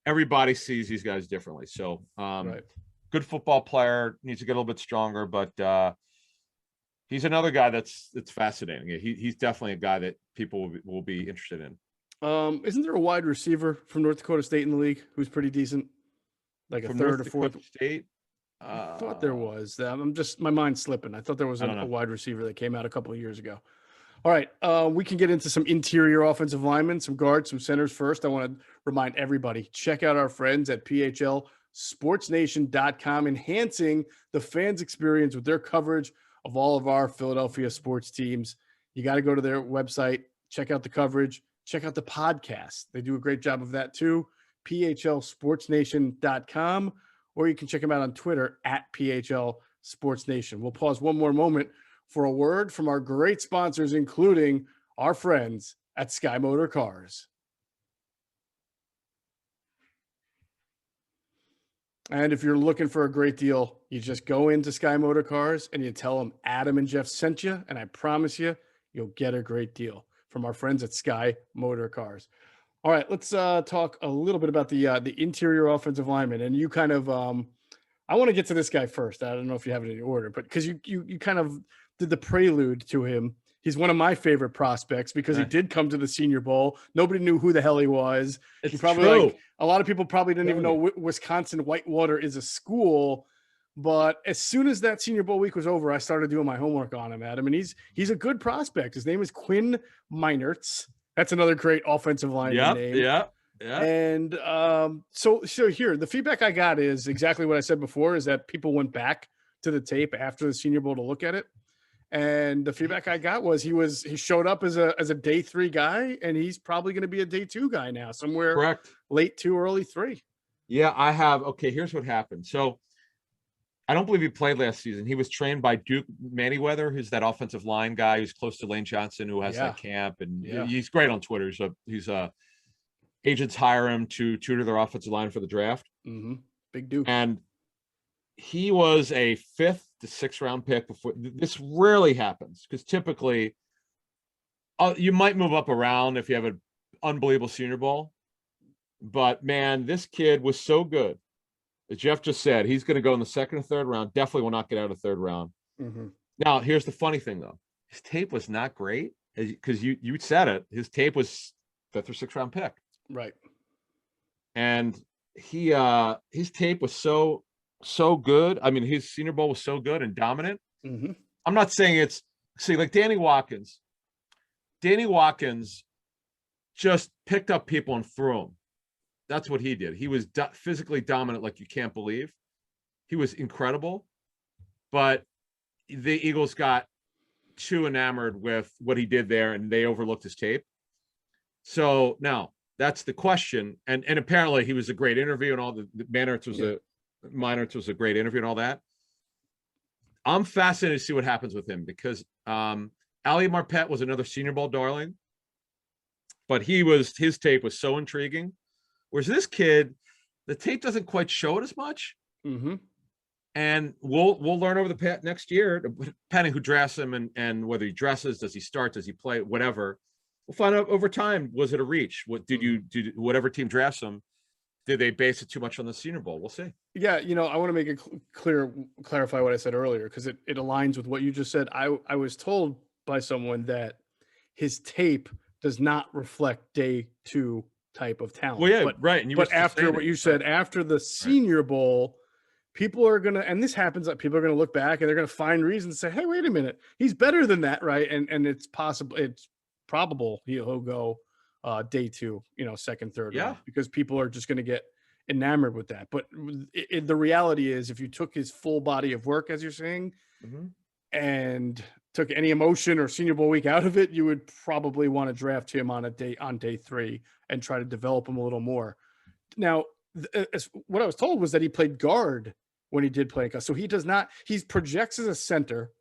everybody sees these guys differently. So good football player, needs to get a little bit stronger, but he's another guy that's fascinating. He's definitely a guy that people will be interested in. Isn't there a wide receiver from North Dakota State in the league who's pretty decent? Like a third or fourth? State? I thought there was. My mind's slipping. I thought there was a wide receiver that came out a couple of years ago. All right. We can get into some interior offensive linemen, some guards, some centers first. I want to remind everybody, check out our friends at PHLSportsNation.com, enhancing the fans' experience with their coverage of all of our Philadelphia sports teams. You got to go to their website, check out the coverage, check out the podcast. They do a great job of that too. PHLSportsNation.com, or you can check them out on Twitter at PHLSportsNation. We'll pause one more moment for a word from our great sponsors, including our friends at Sky Motor Cars. And if you're looking for a great deal, you just go into Sky Motor Cars and you tell them Adam and Geoff sent you, and I promise you, you'll get a great deal from our friends at Sky Motor Cars. All right, let's talk a little bit about the interior offensive lineman. And you kind of, I want to get to this guy first. I don't know if you have it in order, but because you kind of did the prelude to him. He's one of my favorite prospects because he did come to the Senior Bowl. Nobody knew who the hell he was. It's probably true. Like a lot of people probably didn't even know Wisconsin Whitewater is a school. But as soon as that Senior Bowl week was over, I started doing my homework on him, Adam, and he's a good prospect. His name is Quinn Meinertz. That's another great offensive lineman name. Yeah. And so here, the feedback I got is exactly what I said before, is that people went back to the tape after the Senior Bowl to look at it. And the feedback I got was he showed up as a day 3 guy, and he's probably going to be a day 2 guy now, somewhere correct, late 2, early 3. Yeah, I have. Okay, here's what happened. So I don't believe he played last season. He was trained by Duke Manyweather, who's that offensive line guy who's close to Lane Johnson, who has that camp, and he's great on Twitter. So he's agents hire him to tutor their offensive line for the draft. Mm-hmm. Big Duke. And he was a 5th to 6th round pick before. This rarely happens because typically you might move up around if you have an unbelievable Senior Bowl. But man, this kid was so good. As Geoff just said, he's going to go in the 2nd or 3rd round. Definitely will not get out of 3rd round. Mm-hmm. Now, here's the funny thing, though. His tape was not great because you said it. His tape was 5th or 6th round pick. Right. And his tape was so good. I mean, his Senior Bowl was so good and dominant. Mm-hmm. I'm not saying like Danny Watkins. Danny Watkins just picked up people and threw them. That's what he did. He was physically dominant like you can't believe. He was incredible. But the Eagles got too enamored with what he did there, and they overlooked his tape. So now that's the question. And apparently he was a great interview, and all the Meinertz was a great interview and all that. I'm fascinated to see what happens with him because Ali Marpet was another Senior Bowl darling, but his tape was so intriguing. Whereas this kid, the tape doesn't quite show it as much. Mm-hmm. And we'll learn over the next year, depending who drafts him and whether he dresses, does he start, does he play, whatever. We'll find out over time. Was it a reach? What did whatever team drafts him? Did they base it too much on the Senior Bowl? We'll see. Yeah, I want to make it clarify what I said earlier because it aligns with what you just said. I was told by someone that his tape does not reflect day 2 type of talent. Well, yeah, right. And but after what you said, after the Senior Bowl, people are gonna, and this happens, that people are gonna look back and they're gonna find reasons to say, "Hey, wait a minute, he's better than that, right?" And it's possible, it's probable he'll go day 2, second, third round, because people are just gonna get enamored with that. But the reality is, if you took his full body of work, as you're saying, and took any emotion or Senior Bowl week out of it, you would probably want to draft him on day 3 and try to develop him a little more. Now, what I was told was that he played guard when he did play. So he projects as a center.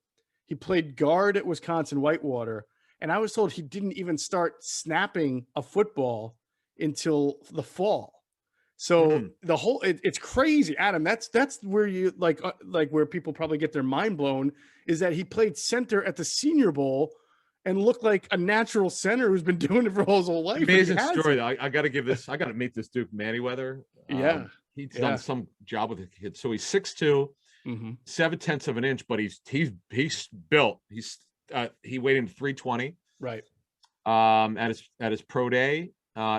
He played guard at Wisconsin Whitewater. And I was told he didn't even start snapping a football until the fall. So the whole, it's crazy, Adam. That's where you like where people probably get their mind blown, is that he played center at the Senior Bowl and looked like a natural center who's been doing it for his whole life. Amazing story. I got to meet this Duke Manyweather. He's done some job with the kid. So he's 6'2", 7/10 of an inch, but he's built. He weighed in 320. Right. At his pro day.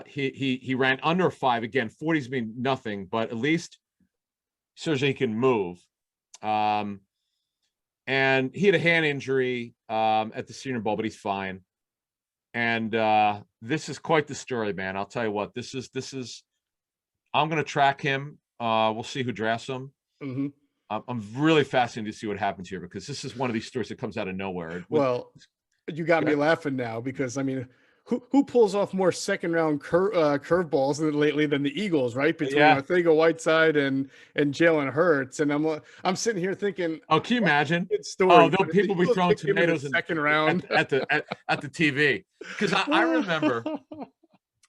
He ran under 5 again. 40s mean nothing, but at least shows he can move. And he had a hand injury at the Senior Bowl, but he's fine. And this is quite the story, man. I'll tell you what. This is. I'm going to track him. We'll see who drafts him. I'm really fascinated to see what happens here, because this is one of these stories that comes out of nowhere. Well, you got me laughing now, because I mean, who pulls off more second round curveballs lately than the Eagles, right? Between Arcega-Whiteside and Jalen Hurts, and I'm sitting here thinking, oh, can you imagine? Story, there'll people be throwing tomatoes in the second round at the TV, because I remember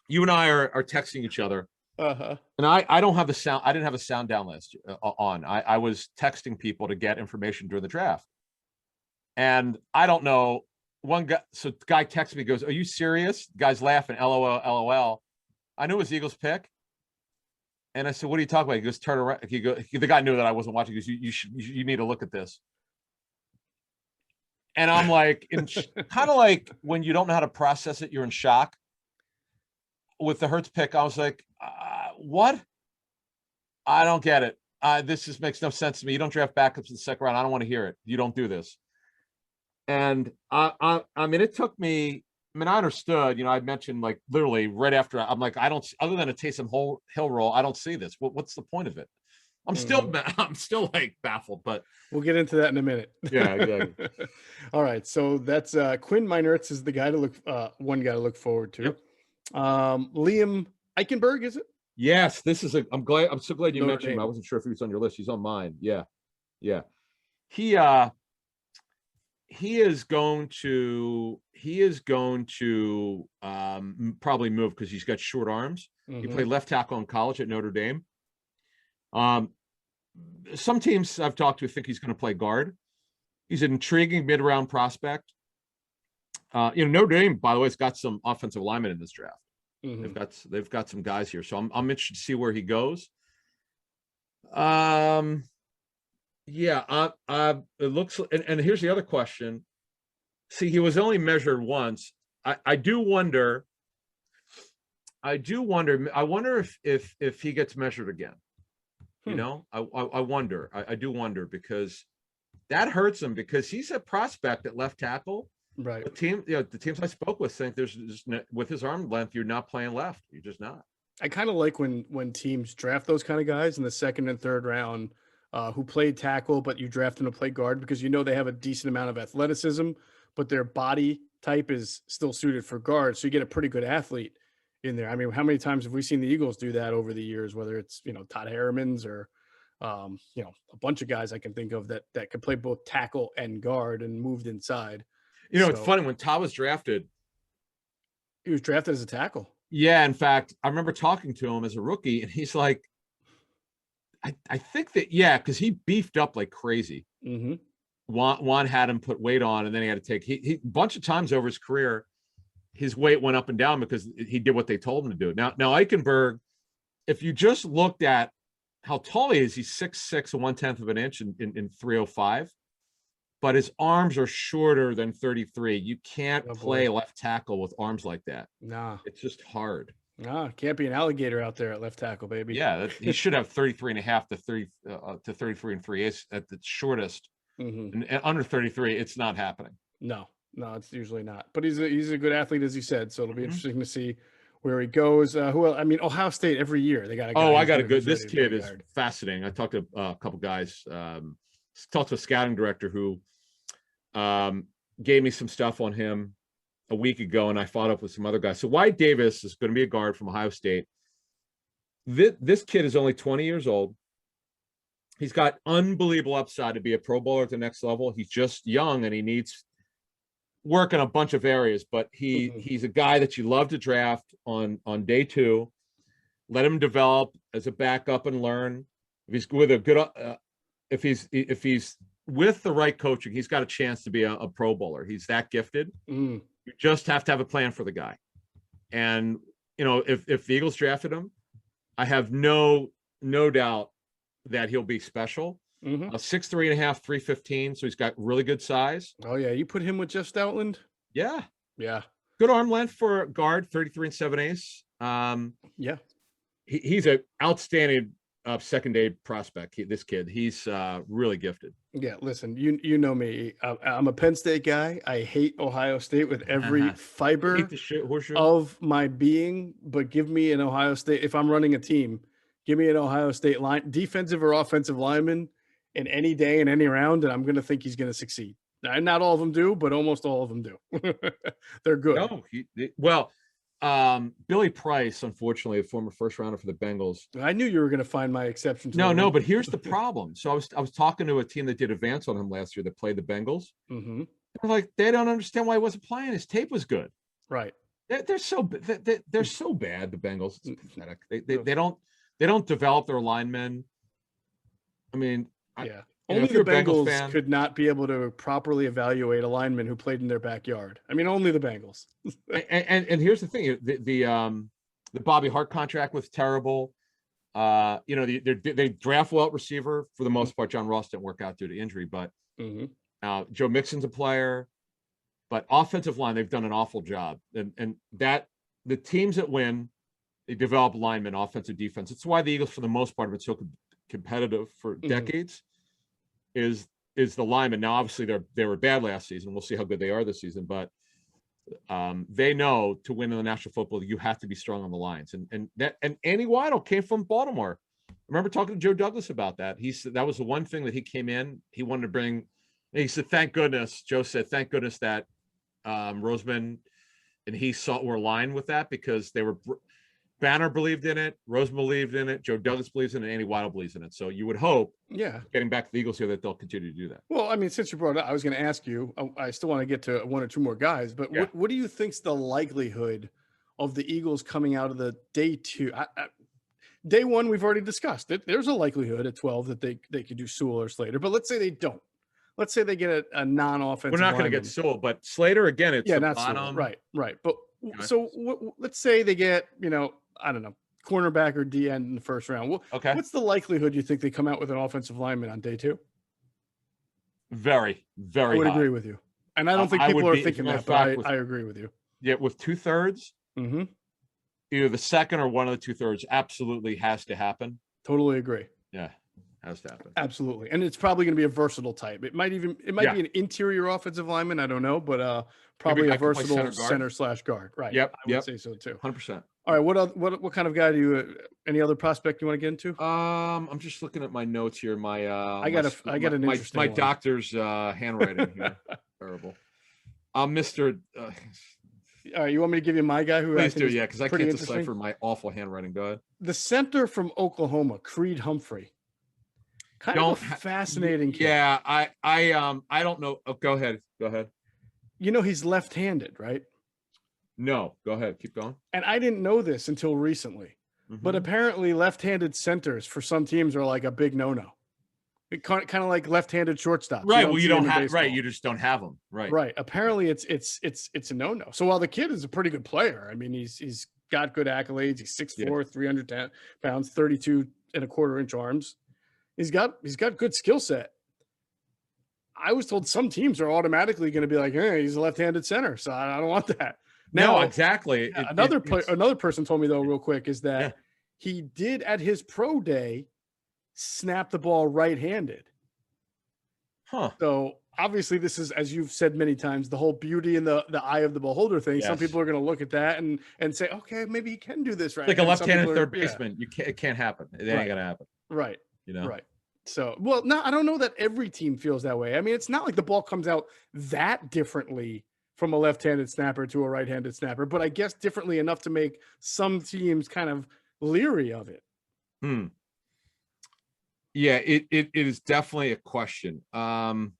you and I are texting each other, and I don't have the sound. I didn't have a sound down list on. I was texting people to get information during the draft, and I don't know. One guy, so the guy texts me, goes, "Are you serious?" The guy's laughing, LOL, LOL. I knew it was Eagles pick, and I said, "What are you talking about?" He goes, "Turn around." The guy knew that I wasn't watching. He goes, "You need to look at this." And I'm like, kind of like when you don't know how to process it, you're in shock. With the Hurts pick, I was like, "What? I don't get it. This just makes no sense to me. You don't draft backups in the second round. I don't want to hear it. You don't do this." And I mean, it took me. I mean, I understood. I mentioned, like, literally right after. I'm like, I don't. Other than a Taysom Hill roll, I don't see this. What's the point of it? I'm still like baffled. But we'll get into that in a minute. Yeah, exactly. All right, so that's Quinn Meinerz is the guy to look. One guy to look forward to. Yep. Liam Eichenberg, is it? Yes, this is I'm so glad you mentioned him. I wasn't sure if he was on your list. He's on mine. Yeah. He is going to probably move, because he's got short arms. He played left tackle in college at Notre Dame. Some teams I've talked to think he's going to play guard. He's an intriguing mid-round prospect. Notre Dame, by the way, has got some offensive linemen in this draft. They've got some guys here, so I'm interested to see where he goes. It looks, and here's the other question. See, he was only measured once. I do wonder. I wonder if he gets measured again. I wonder. I do wonder, because that hurts him, because he's a prospect at left tackle. Right. The teams I spoke with think there's just, with his arm length, you're not playing left. You're just not. I kind of like when teams draft those kind of guys in the second and third round, who played tackle, but you draft them to play guard, because they have a decent amount of athleticism, but their body type is still suited for guard. So you get a pretty good athlete in there. I mean, how many times have we seen the Eagles do that over the years, whether it's, Todd Harriman's or, a bunch of guys I can think of that could play both tackle and guard and moved inside. You know, it's So funny when Todd was drafted. he was drafted as a tackle. Yeah, in fact, I remember talking to him as a rookie, and he's like, I think that, yeah, because he beefed up like crazy. Mm-hmm. Juan had him put weight on, and then he had to take he a bunch of times over his career, his weight went up and down because he did what they told him to do. Now Eichenberg, if you just looked at how tall he is, he's 6'6" and 1/10 of an inch in 305, but his arms are shorter than 33. You can't Oh, play boy. left tackle with arms like that. Nah, It's just hard. can't be an alligator out there at left tackle, baby. Yeah, he should have 33 and a half to 30 to 33 and 3/8 at the shortest. Mm-hmm. And under 33, it's not happening. No, it's usually not. But he's a good athlete, as you said. So it'll be Mhm. interesting to see where he goes. Who else? I mean, Ohio State every year they got a guy. Oh, I who's got a good. good. Who's This ready to kid play is guard. fascinating. I talked to a couple guys. Talked to a scouting director who gave me some stuff on him a week ago, and I followed up with some other guys. So Wyatt Davis is going to be a guard from Ohio State. This kid is only 20 years old. He's got unbelievable upside to be a Pro Bowler at the next level. He's just young, and he needs work in a bunch of areas. But he's a guy that you love to draft on day 2. Let him develop as a backup and learn. If he's with a good, if he's with the right coaching, he's got a chance to be a Pro Bowler. He's that gifted. Mm. You just have to have a plan for the guy. And you know, if the Eagles drafted him, I have no doubt that he'll be special. Mm-hmm. 6'3" and a half, 315. So he's got really good size. Oh yeah, you put him with Jeff Stoutland. Yeah, Yeah, good arm length for a guard, 33 and 7/8. yeah. He's an outstanding second day prospect. This kid, he's really gifted. Yeah, listen, you know me. I'm a Penn State guy. I hate Ohio State with every fiber Hate the shit, horseshoe. of my being. But give me an Ohio State. If I'm running a team, give me an Ohio State line, defensive or offensive lineman, in any day and any round, and I'm going to think he's going to succeed. Now, not all of them do, but almost all of them do. They're good. No, Billy Price, unfortunately, a former first rounder for the Bengals. I knew you were going to find my exception to No, but here's the problem. So I was talking to a team that did advance on him last year that played the Bengals. Mm-hmm. They're like, they don't understand why he wasn't playing. His tape was good. Right. They're so bad. The Bengals. It's pathetic. They don't develop their linemen. I mean, yeah. Only the Bengals could not be able to properly evaluate a lineman who played in their backyard. I mean, only the Bengals. and here's the thing: the Bobby Hart contract was terrible. You know, they draft well at receiver for the most part. John Ross didn't work out due to injury, but Joe Mixon's a player. But offensive line, they've done an awful job, and that the teams that win, they develop linemen, offensive, defense. It's why the Eagles, for the most part, have been so competitive for decades. Is the lineman. Now, obviously, they were bad last season. We'll see how good they are this season, but they know to win in the National Football, you have to be strong on the lines. And Andy Weidl came from Baltimore. I remember talking to Joe Douglas about that. He said that was the one thing that he came in. He wanted to bring. He said, "Thank goodness." Joe said, "Thank goodness that Roseman and he were aligned with that because they were." Banner believed in it. Roseman believed in it. Joe Douglas believes in it. Andy Weidl believes in it. So you would hope, getting back to the Eagles here, that they'll continue to do that. Well, I mean, since you brought it up, I was going to ask you. I still want to get to one or two more guys, but what do you think's the likelihood of the Eagles coming out of the day 2? Day 1, we've already discussed it. There's a likelihood at 12 that they could do Sewell or Slater, but let's say they don't. Let's say they get a non-offensive. We're not going to get Sewell, but Slater again. It's not bottom. Sewell. Right. But so let's say they get, I don't know, cornerback or D end in the first round. What's the likelihood you think they come out with an offensive lineman on day 2? Very, very I would high. agree with you. And I don't think people are thinking that, but I agree with you. Yeah, with 2/3, either the second or one of the 2/3 absolutely has to happen. Totally agree. Yeah, has to happen. Absolutely. And it's probably going to be a versatile type. It might be an interior offensive lineman. I don't know, but probably a versatile center/guard. Right. Yep. I would say so too. 100%. All right. What kind of guy do you? Any other prospect you want to get into? I'm just looking at my notes here. I got an interesting my one. Doctor's handwriting here. Terrible. Mr. All right. You want me to give you my guy? Please do, yeah, because I can't decipher my awful handwriting. Go ahead. The center from Oklahoma, Creed Humphrey. Kind of a fascinating kid. Yeah, I don't know. Oh, go ahead. he's left-handed, right? No, go ahead. Keep going. And I didn't know this until recently, but Mhm. apparently left-handed centers for some teams are like a big no-no. It kind of like left-handed shortstops. Right. Well, you See them don't in have, right. baseball. You just don't have them. Right. Right. Apparently it's a no-no. So while the kid is a pretty good player, I mean, he's got good accolades. He's 6'4", 310 pounds, 32 and a quarter inch arms. He's got good skill set. I was told some teams are automatically going to be like, hey, he's a left-handed center. So I don't want that. Now, No, exactly. another person told me though, real quick, is that Yeah. he did at his pro day snap the ball right-handed. Huh. So obviously, this is, as you've said many times, the whole beauty in the eye of the beholder thing. Some Yes. people are going to look at that and say, okay, maybe he can do this right. Like a And some left-handed people are- third baseman. It can't happen. It ain't gonna happen. Right. You know. Right. So, well, no, I don't know that every team feels that way. I mean, it's not like the ball comes out that differently from a left-handed snapper to a right-handed snapper, but I guess differently enough to make some teams kind of leery of it. Yeah, it is definitely a question. I'm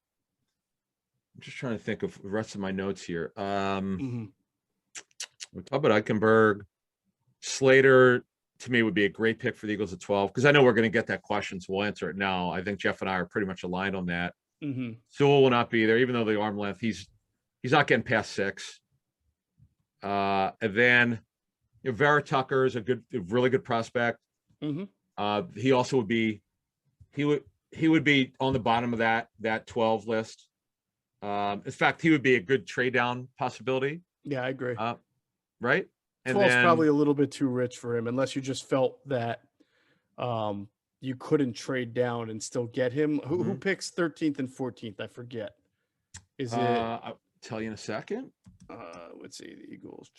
just trying to think of the rest of my notes here. We talked about Eichenberg. Slater, to me, would be a great pick for the Eagles at 12, because I know we're going to get that question, so we'll answer it now. I think Geoff and I are pretty much aligned on that. Sewell will not be there, even though the arm length, he's not getting past 6. And then Vera Tucker is a really good prospect. He also would be, he would be on the bottom of that 12 list. In fact, he would be a good trade down possibility. Yeah, I agree. Right. And 12's then probably a little bit too rich for him, unless you just felt that you couldn't trade down and still get him. Who picks 13th and 14th? I forget. Is it? I'll tell you in a second. Let's see, the Eagles.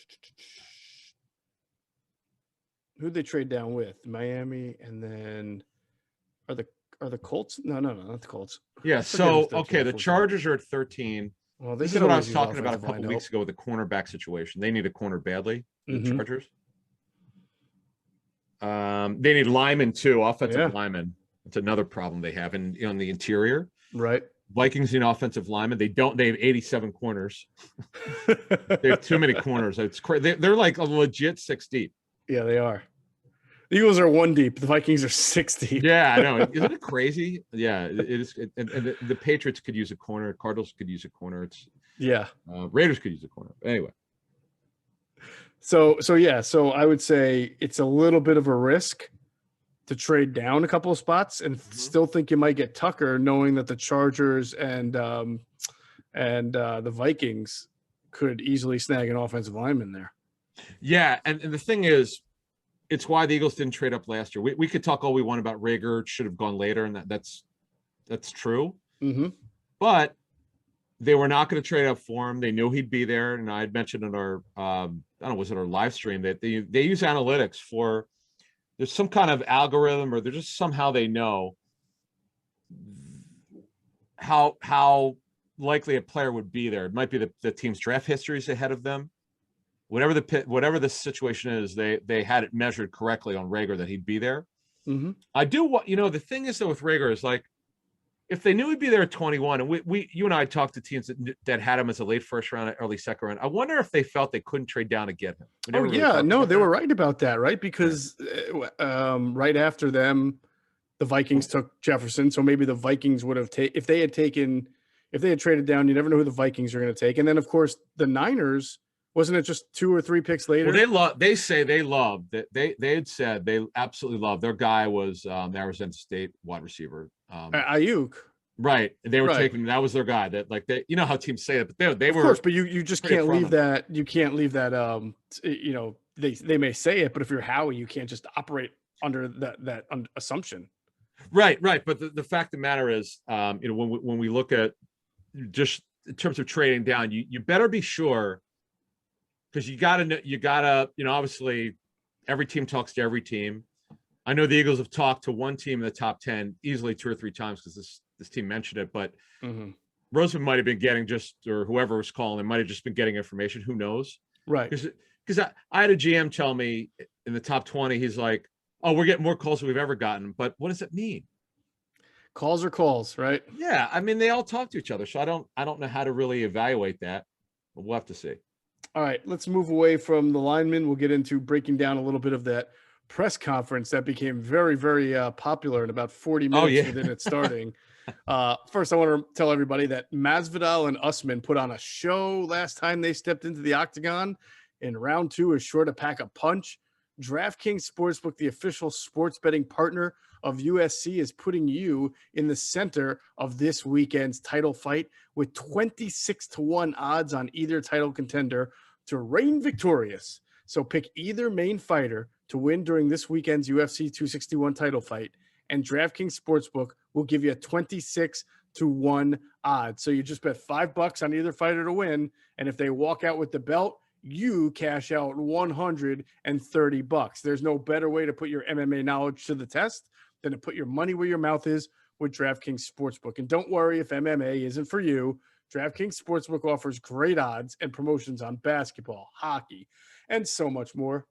Who'd they trade down with? Miami, and then are the Colts? No, not the Colts. Yeah. So okay, the Chargers are at 13. Well, this is what I was talking about a couple weeks ago with the cornerback situation. They need a corner badly. The Chargers. They need linemen too, offensive linemen. It's another problem they have on the interior. Right. Vikings need offensive linemen. They have 87 corners. They have too many corners. It's crazy. They're like a legit 6 deep. Yeah, they are. The Eagles are 1 deep. The Vikings are 6 deep. Yeah, I know. Isn't it crazy? Yeah, it is. And the Patriots could use a corner. Cardinals could use a corner. Raiders could use a corner. Anyway. So I would say it's a little bit of a risk to trade down a couple of spots and still think you might get Tucker, knowing that the Chargers and the Vikings could easily snag an offensive lineman there. Yeah, and the thing is, it's why the Eagles didn't trade up last year. We could talk all we want about Rager, should have gone later, and that's true. But they were not going to trade up for him. They knew he'd be there, and I had mentioned in our I don't know, was it our live stream, that they use analytics for, there's some kind of algorithm, or they're just somehow they know how likely a player would be there. It might be the team's draft history is ahead of them. Whatever the situation is, they had it measured correctly on Rager that he'd be there. I do what the thing is though with Rager is, like, if they knew he'd be there at 21, and you and I talked to teams that had him as a late first round, early second round. I wonder if they felt they couldn't trade down to get him. They were right about that, right? Because right after them, the Vikings took Jefferson, so maybe the Vikings would have if they had traded down. You never know who the Vikings are going to take, and then of course the Niners. Wasn't it just 2 or 3 picks later? Well, they say they loved that. They had said they absolutely loved their guy was the Arizona State wide receiver. Ayuk. Right. They were taking, that was their guy, that like how teams say it, but they were, of course, but you just can't leave that. You can't leave that. They may say it, but if you're Howie, you can't just operate under that assumption. Right. But the fact of the matter is, when we look at just in terms of trading down, you better be sure, because you gotta, obviously every team talks to every team. I know the Eagles have talked to one team in the top 10 easily 2 or 3 times, because this team mentioned it, but Roseman might have been getting or whoever was calling, might have just been getting information. Who knows? Right. Because I had a GM tell me in the top 20, he's like, oh, we're getting more calls than we've ever gotten. But what does it mean? Calls are calls, right? Yeah. I mean, they all talk to each other. So I don't know how to really evaluate that. We'll have to see. All right, let's move away from the linemen. We'll get into breaking down a little bit of that press conference that became very, very popular in about 40 minutes within it starting. First, I want to tell everybody that Masvidal and Usman put on a show last time they stepped into the octagon, and round 2 is sure to pack a punch. DraftKings Sportsbook, the official sports betting partner of USC, is putting you in the center of this weekend's title fight with 26-1 odds on either title contender to reign victorious. So pick either main fighter to win during this weekend's UFC 261 title fight, and DraftKings Sportsbook will give you a 26-1 odds. So you just bet $5 on either fighter to win, and if they walk out with the belt, you cash out $130. There's no better way to put your MMA knowledge to the test than to put your money where your mouth is with DraftKings Sportsbook. And don't worry if MMA isn't for you. DraftKings Sportsbook offers great odds and promotions on basketball, hockey, and so much more.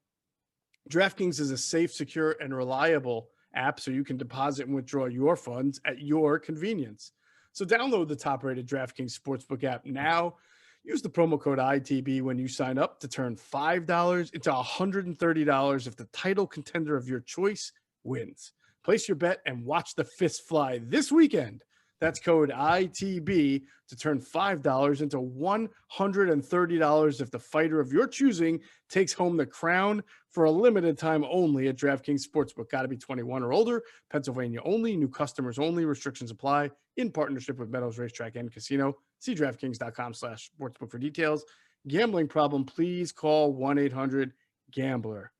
DraftKings is a safe, secure, and reliable app so you can deposit and withdraw your funds at your convenience. So download the top-rated DraftKings Sportsbook app now. Use the promo code ITB when you sign up to turn $5 into $130 if the title contender of your choice wins. Place your bet and watch the fist fly this weekend. That's code ITB to turn $5 into $130 if the fighter of your choosing takes home the crown for a limited time only at DraftKings Sportsbook. Got to be 21 or older. Pennsylvania only. New customers only. Restrictions apply. In partnership with Meadows Racetrack and Casino. See DraftKings.com/sportsbook for details. Gambling problem, please call 1-800-GAMBLER.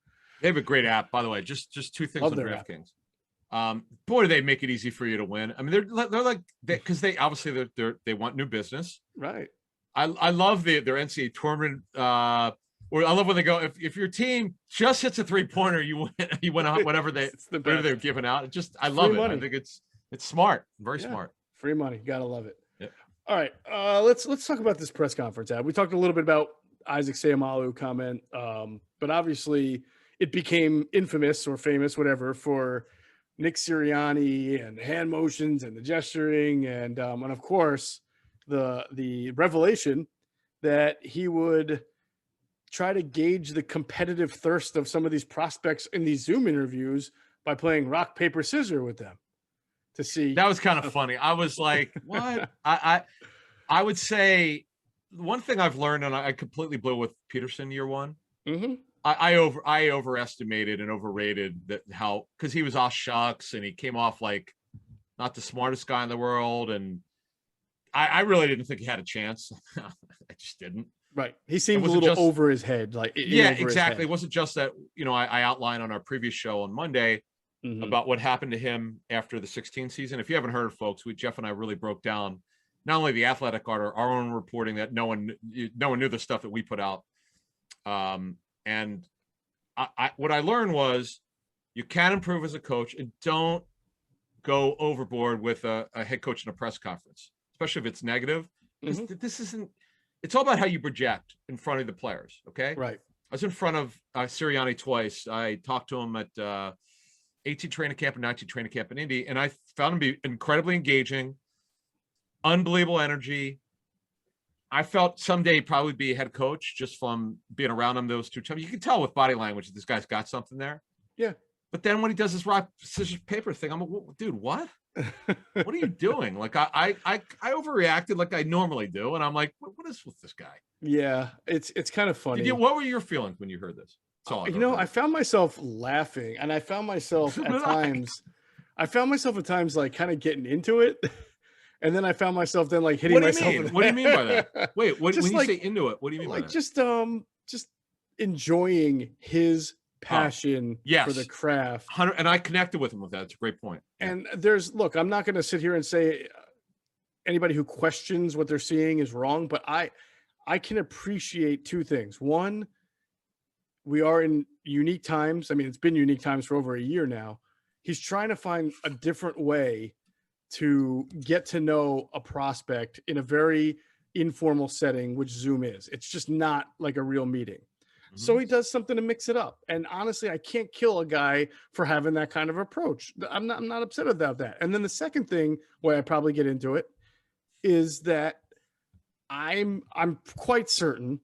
They have a great app, by the way. Just 2 things on DraftKings. Boy, do they make it easy for you to win. I mean, they're like, because they obviously they want new business, right? I love their NCAA tournament. Or I love when they go, if your team just hits a 3-pointer, you win. You win whatever they're giving out. I love it. I think it's smart, very smart. Free money, gotta love it. Yep. All right, let's talk about this press conference. We talked a little bit about Isaac Seumalo comment, but obviously it became infamous or famous, whatever, for Nick Sirianni and hand motions and the gesturing and of course the revelation that he would try to gauge the competitive thirst of some of these prospects in these Zoom interviews by playing rock, paper, scissors with them to see. That was kind of funny. I was like, what? I would say one thing I've learned, and I completely blew with Peterson year one. Mm-hmm. I overestimated and overrated that because he was all shucks and he came off like not the smartest guy in the world. And I really didn't think he had a chance. I just didn't. Right. He seemed a little over his head. Yeah, exactly. It wasn't just that, I outlined on our previous show on Monday about what happened to him after the 16 season. If you haven't heard, folks, Geoff and I really broke down not only the Athletic art, our own reporting that no one knew the stuff that we put out. And what I learned was you can improve as a coach and don't go overboard with a head coach in a press conference, especially if it's negative. This isn't. It's all about how you project in front of the players. Okay. Right. I was in front of Sirianni twice. I talked to him at 18 training camp and 19 training camp in Indy, and I found him to be incredibly engaging, unbelievable energy. I felt someday he'd probably be a head coach just from being around him those 2 times. You can tell with body language that this guy's got something there. Yeah. But then when he does this rock, scissors, paper thing, I'm like, dude, what? What are you doing? Like I overreacted like I normally do. And I'm like, what is with this guy? Yeah. It's kind of funny. What were your feelings when you heard this? I found myself laughing, and I found myself at times like kind of getting into it. And then I found myself then like hitting myself. What do you mean by that? Wait, when you say into it, what do you mean by that? Just enjoying his passion for the craft. And I connected with him with that. It's a great point. Yeah. And I'm not going to sit here and say anybody who questions what they're seeing is wrong, but I can appreciate 2 things. One, we are in unique times. I mean, it's been unique times for over a year now. He's trying to find a different way to get to know a prospect in a very informal setting, which Zoom is. It's just not like a real meeting. So he does something to mix it up. And honestly, I can't kill a guy for having that kind of approach. I'm not upset about that. And then the second thing, where I probably get into it, is that I'm quite certain, and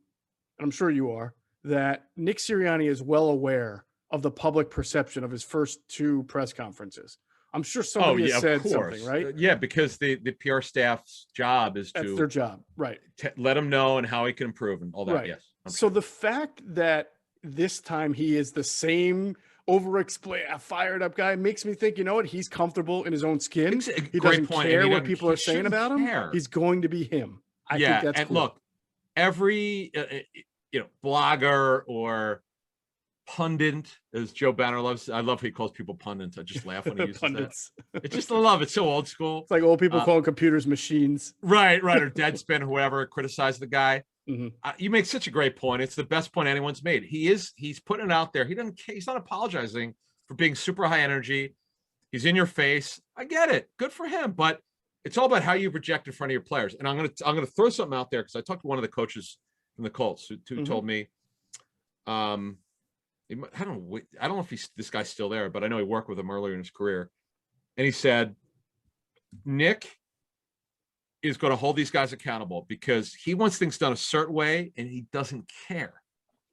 I'm sure you are, that Nick Sirianni is well aware of the public perception of his first 2 press conferences. I'm sure Oh somebody has yeah, of said something, course. right? Yeah, because the PR staff's job is That's to their job, right? let him know and how he can improve and all that. Right. Yes. I'm So sure. the fact that this time he is the same fired up guy makes me think, you know what? He's comfortable in his own skin. He Great doesn't point. And care he what doesn't. people He are saying shouldn't about him. care. He's going to be him. I think Yeah. that's And cool. look, every blogger or pundit, as Joe Banner loves. I love how he calls people pundits. I just laugh when he uses Pundits. that. It's just I love it. So old school. It's like old people calling computers machines. Right. Or Deadspin, whoever criticize the guy. Mm-hmm. You make such a great point. It's the best point anyone's made. He's putting it out there. He's not apologizing for being super high energy. He's in your face. I get it. Good for him. But it's all about how you project in front of your players. And I'm gonna throw something out there because I talked to one of the coaches from the Colts who told me, I don't know if this guy's still there, but I know he worked with him earlier in his career. And he said, Nick is going to hold these guys accountable because he wants things done a certain way and he doesn't care.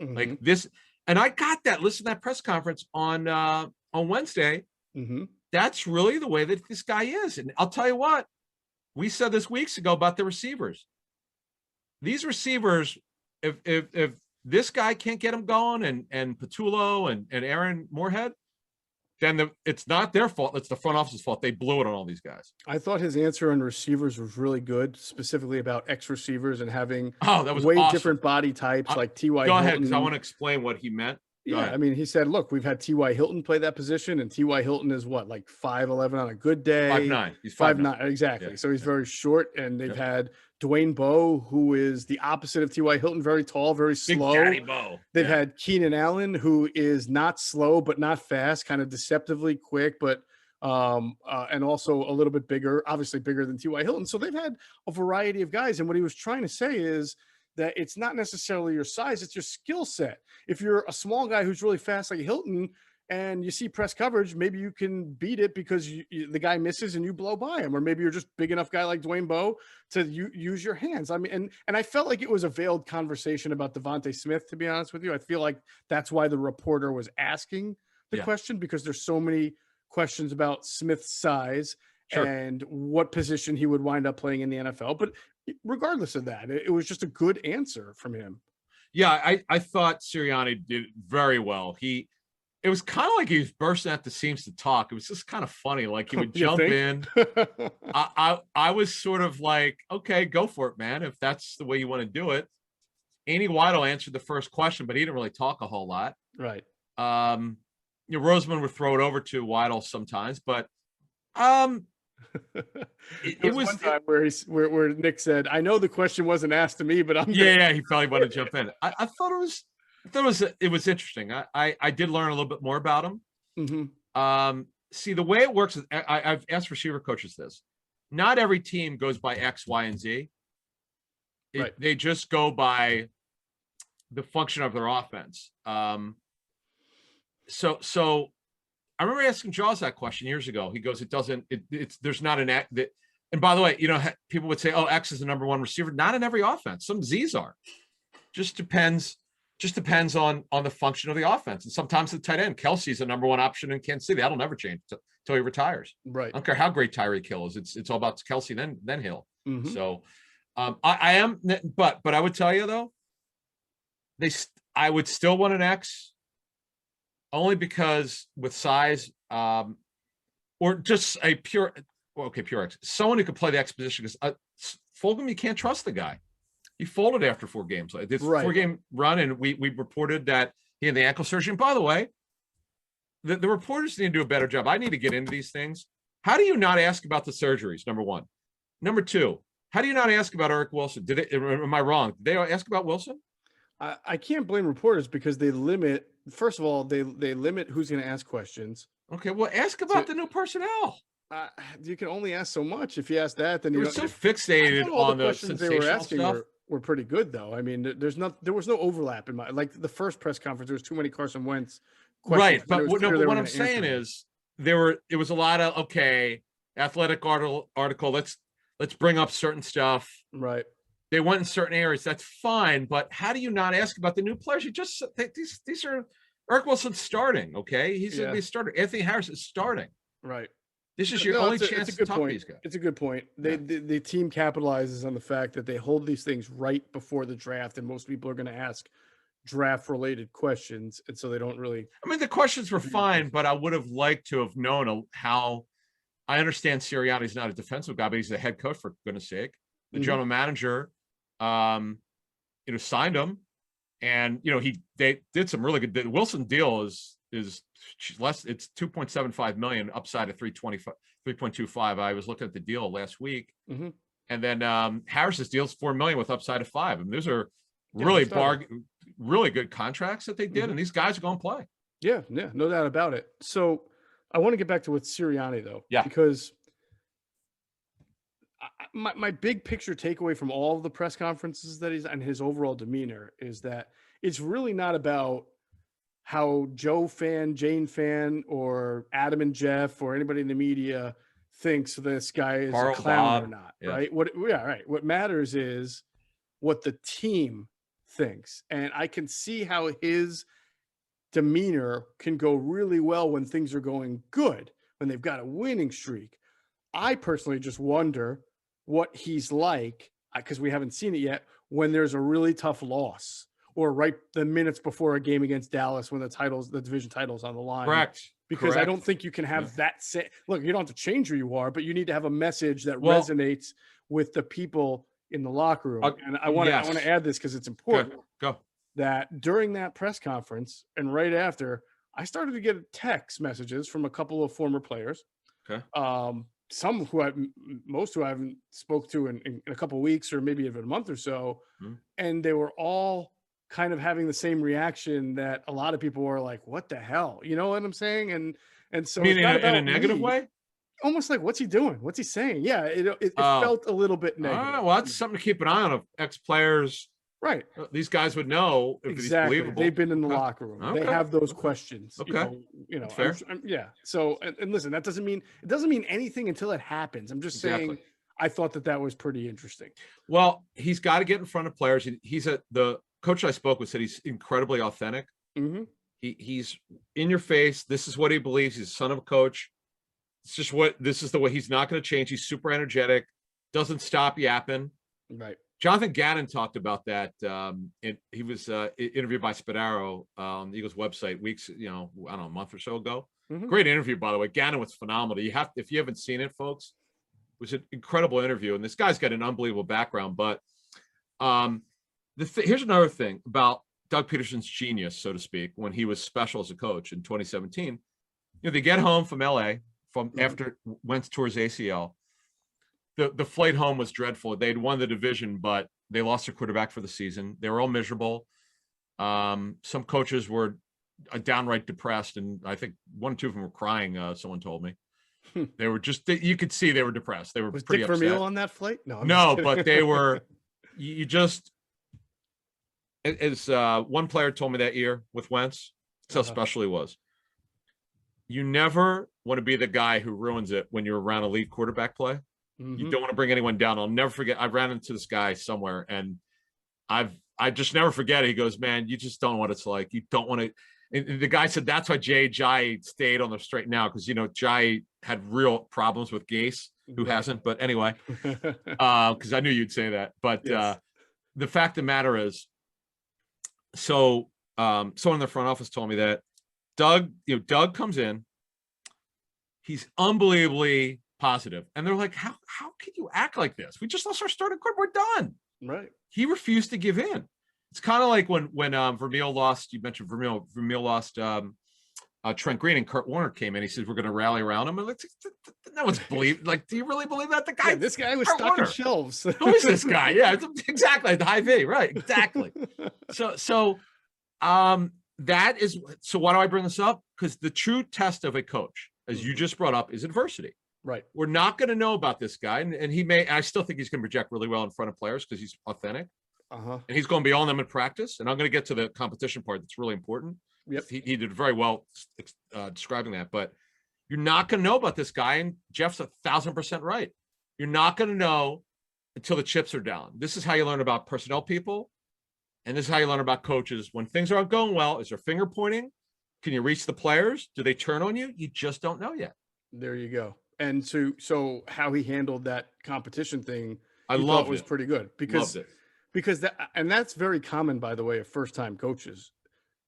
Mm-hmm. Like this. And I got that. Listen to that press conference on Wednesday. Mm-hmm. That's really the way that this guy is. And I'll tell you what, we said this weeks ago about the receivers. These receivers, if this guy can't get them going and Patullo and Aaron Moorhead, then it's not their fault. It's the front office's fault. They blew it on all these guys. I thought his answer on receivers was really good, specifically about X receivers and having that was way awesome. different body types like T.Y. Go Hilton. ahead, because I want to explain what he meant. Yeah, I mean, he said, look, we've had T.Y. Hilton play that position, and T.Y. Hilton is what, like 5'11" on a good day? 5'9". He's 5'9", exactly. Yeah. So he's very short, and they've had Dwayne Bowe, who is the opposite of T.Y. Hilton, very tall, very slow. Big Daddy Bowe. They've had Keenan Allen, who is not slow but not fast, kind of deceptively quick, but and also a little bit bigger, obviously bigger than T.Y. Hilton. So they've had a variety of guys, and what he was trying to say is that it's not necessarily your size, it's your skill set. If you're a small guy who's really fast like Hilton and you see press coverage, maybe you can beat it because the guy misses and you blow by him. Or maybe you're just big enough guy like Dwayne Bowe to use your hands. I mean, and I felt like it was a veiled conversation about Devontae Smith, to be honest with you. I feel like that's why the reporter was asking the question, because there's so many questions about Smith's size and what position he would wind up playing in the NFL. But regardless of that, it was just a good answer from him. Yeah, I thought Sirianni did very well. It was kind of like he was bursting at the seams to talk. It was just kind of funny. Like he would jump in. I was sort of like, okay, go for it, man. If that's the way you want to do it. Andy Weidl answered the first question, but he didn't really talk a whole lot. Right. Roseman would throw it over to Weidl sometimes, but it was one time where Nick said, "I know the question wasn't asked to me, but I'm." Yeah, he probably wanted to jump in. I thought it was interesting. I did learn a little bit more about him. Mm-hmm. See, the way it works is I've asked receiver coaches this. Not every team goes by X, Y, and Z. They just go by the function of their offense. So I remember asking Jaws that question years ago. He goes, there's not an X that, and by the way, people would say, oh, X is the number one receiver. Not in every offense. Some Z's are. Just depends on the function of the offense. And sometimes the tight end, Kelsey's the number one option in Kansas City. That'll never change until he retires. Right. I don't care how great Tyreek Hill is. It's all about Kelsey, then Hill. Mm-hmm. So I am, but I would tell you though, I would still want an X, only because with size, or just a pure X, someone who could play the X position. Because Fulgham, you can't trust the guy. He folded after 4 games. This 4-game run, and we reported that he had the ankle surgery. And by the way, the reporters need to do a better job. I need to get into these things. How do you not ask about the surgeries? Number one. Number two, how do you not ask about Eric Wilson? Am I wrong? Did they ask about Wilson? I can't blame reporters because they limit. First of all, they limit who's going to ask questions. Okay, well, ask about the new personnel. You can only ask so much. If you ask that, then you're so fixated on the questions they were asking stuff. Were pretty good though. I mean, there was no overlap in the first press conference. There was too many Carson Wentz questions. Right, but what I'm saying is it was a lot of athletic article. Let's bring up certain stuff. Right. they went in certain areas. That's fine, but how do you not ask about the new players? You just these are Eric Wilson's starting. Okay, he's gonna be a starter. Anthony Harris is starting. Right. This is your only chance to talk to point. these guys. It's a good point. The team capitalizes on the fact that they hold these things right before the draft, and most people are going to ask draft-related questions, and so they don't really. I mean, the questions were fine, but I would have liked to have known how. I understand Sirianni's not a defensive guy, but he's the head coach, for goodness sake. The general manager, signed him, and they did some really good. The Wilson deal is less. It's $2.75 million, upside of 3.25. I was looking at the deal last week, and then Harris's deal is $4 million with upside of $5 million. I mean, those are really good contracts that they did, and these guys are going to play. Yeah, no doubt about it. So I want to get back to with Sirianni though, because my big picture takeaway from all of the press conferences that he's and his overall demeanor is that it's really not about how Joe fan, Jane fan, or Adam and Geoff or anybody in the media thinks this guy is a clown or not, right? What matters is what the team thinks. And I can see how his demeanor can go really well when things are going good, when they've got a winning streak. I personally just wonder what he's like, because we haven't seen it yet, when there's a really tough loss or right the minutes before a game against Dallas when the division title's on the line. Correct. Because I don't think you can have that look, you don't have to change who you are, but you need to have a message that resonates with the people in the locker room. And I want to add this because it's important. Go. That during that press conference and right after, I started to get text messages from a couple of former players. Okay. Most who I haven't spoke to in a couple of weeks or maybe even a month or so. And they were all kind of having the same reaction that a lot of people were like, what the hell? You know what I'm saying? And so in a negative way? Almost like, what's he doing? What's he saying? Yeah. It felt a little bit negative. Well, that's something to keep an eye on of ex-players. Right. These guys would know if he's believable. They've been in the locker room. Okay. They have those questions. Okay. Fair. So, and listen, it doesn't mean anything until it happens. I'm just saying, I thought that was pretty interesting. Well, he's got to get in front of players. The coach I spoke with said he's incredibly authentic. He's in your face. This is what he believes. He's the son of a coach. This is the way he's not going to change. He's super energetic, doesn't stop yapping. Right. Jonathan Gannon talked about that. He was interviewed by Spadaro on the Eagles website a month or so ago. Great interview, by the way. Gannon was phenomenal. If you haven't seen it, folks, it was an incredible interview. And this guy's got an unbelievable background. But here's another thing about Doug Peterson's genius, so to speak, when he was special as a coach in 2017. They get home from LA after went towards ACL. The flight home was dreadful. They'd won the division, but they lost their quarterback for the season. They were all miserable. Some coaches were downright depressed, and I think one or two of them were crying. Someone told me they were you could see they were depressed. They were was pretty Dick upset. Vermeil on that flight? No, but they were. As one player told me that year with Wentz, that's how special he was. You never want to be the guy who ruins it when you're around elite quarterback play. You don't want to bring anyone down. I'll never forget. I ran into this guy somewhere, and I just never forget it. He goes, "Man, you just don't know what it's like. You don't want to." And the guy said that's why Jai stayed on the straight now, because Jai had real problems with Gase, who hasn't. But anyway, because I knew you'd say that. But the fact of the matter is, someone in the front office told me that Doug comes in. He's unbelievably positive, and they're like, how can you act like this? We just lost our starting quarterback. We're done. Right. He refused to give in. It's kind of like when Vermeil lost. You mentioned Vermeil lost Trent Green, and Kurt Warner came in. He said, we're going to rally around him. And like, no one's believed. Like, do you really believe that? The guy, this guy was stuck in shelves. Who is this guy? Yeah, exactly. The high V, right? Exactly. So that is. So why do I bring this up? Because the true test of a coach, as you just brought up, is adversity. Right. We're not going to know about this guy. And he may, I still think he's going to project really well in front of players because he's authentic. And he's going to be on them in practice. And I'm going to get to the competition part. That's really important. Yep. He did very well describing that, but you're not going to know about this guy. And Jeff's 1,000% right. You're not going to know until the chips are down. This is how you learn about personnel people. And this is how you learn about coaches. When things aren't going well, is there finger pointing? Can you reach the players? Do they turn on you? You just don't know yet. There you go. And so how he handled that competition thing, I you thought loved was it. pretty good Loved it. because that's very common, by the way, of first-time coaches.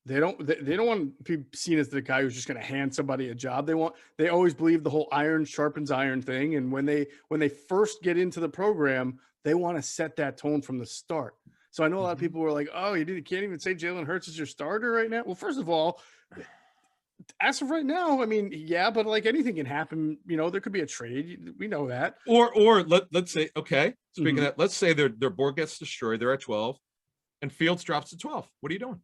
They don't want to be seen as the guy who's just going to hand somebody a job. They always believe the whole iron sharpens iron thing. And when they first get into the program, they want to set that tone from the start. So I know a lot of people were like, "Oh, you can't even say Jalen Hurts is your starter right now." Well, first of all, as of right now, I mean, yeah, but like anything can happen. There could be a trade. We know that. Or let's say, okay, speaking of that, let's say their board gets destroyed. They're at 12, and Fields drops to 12. What are you doing?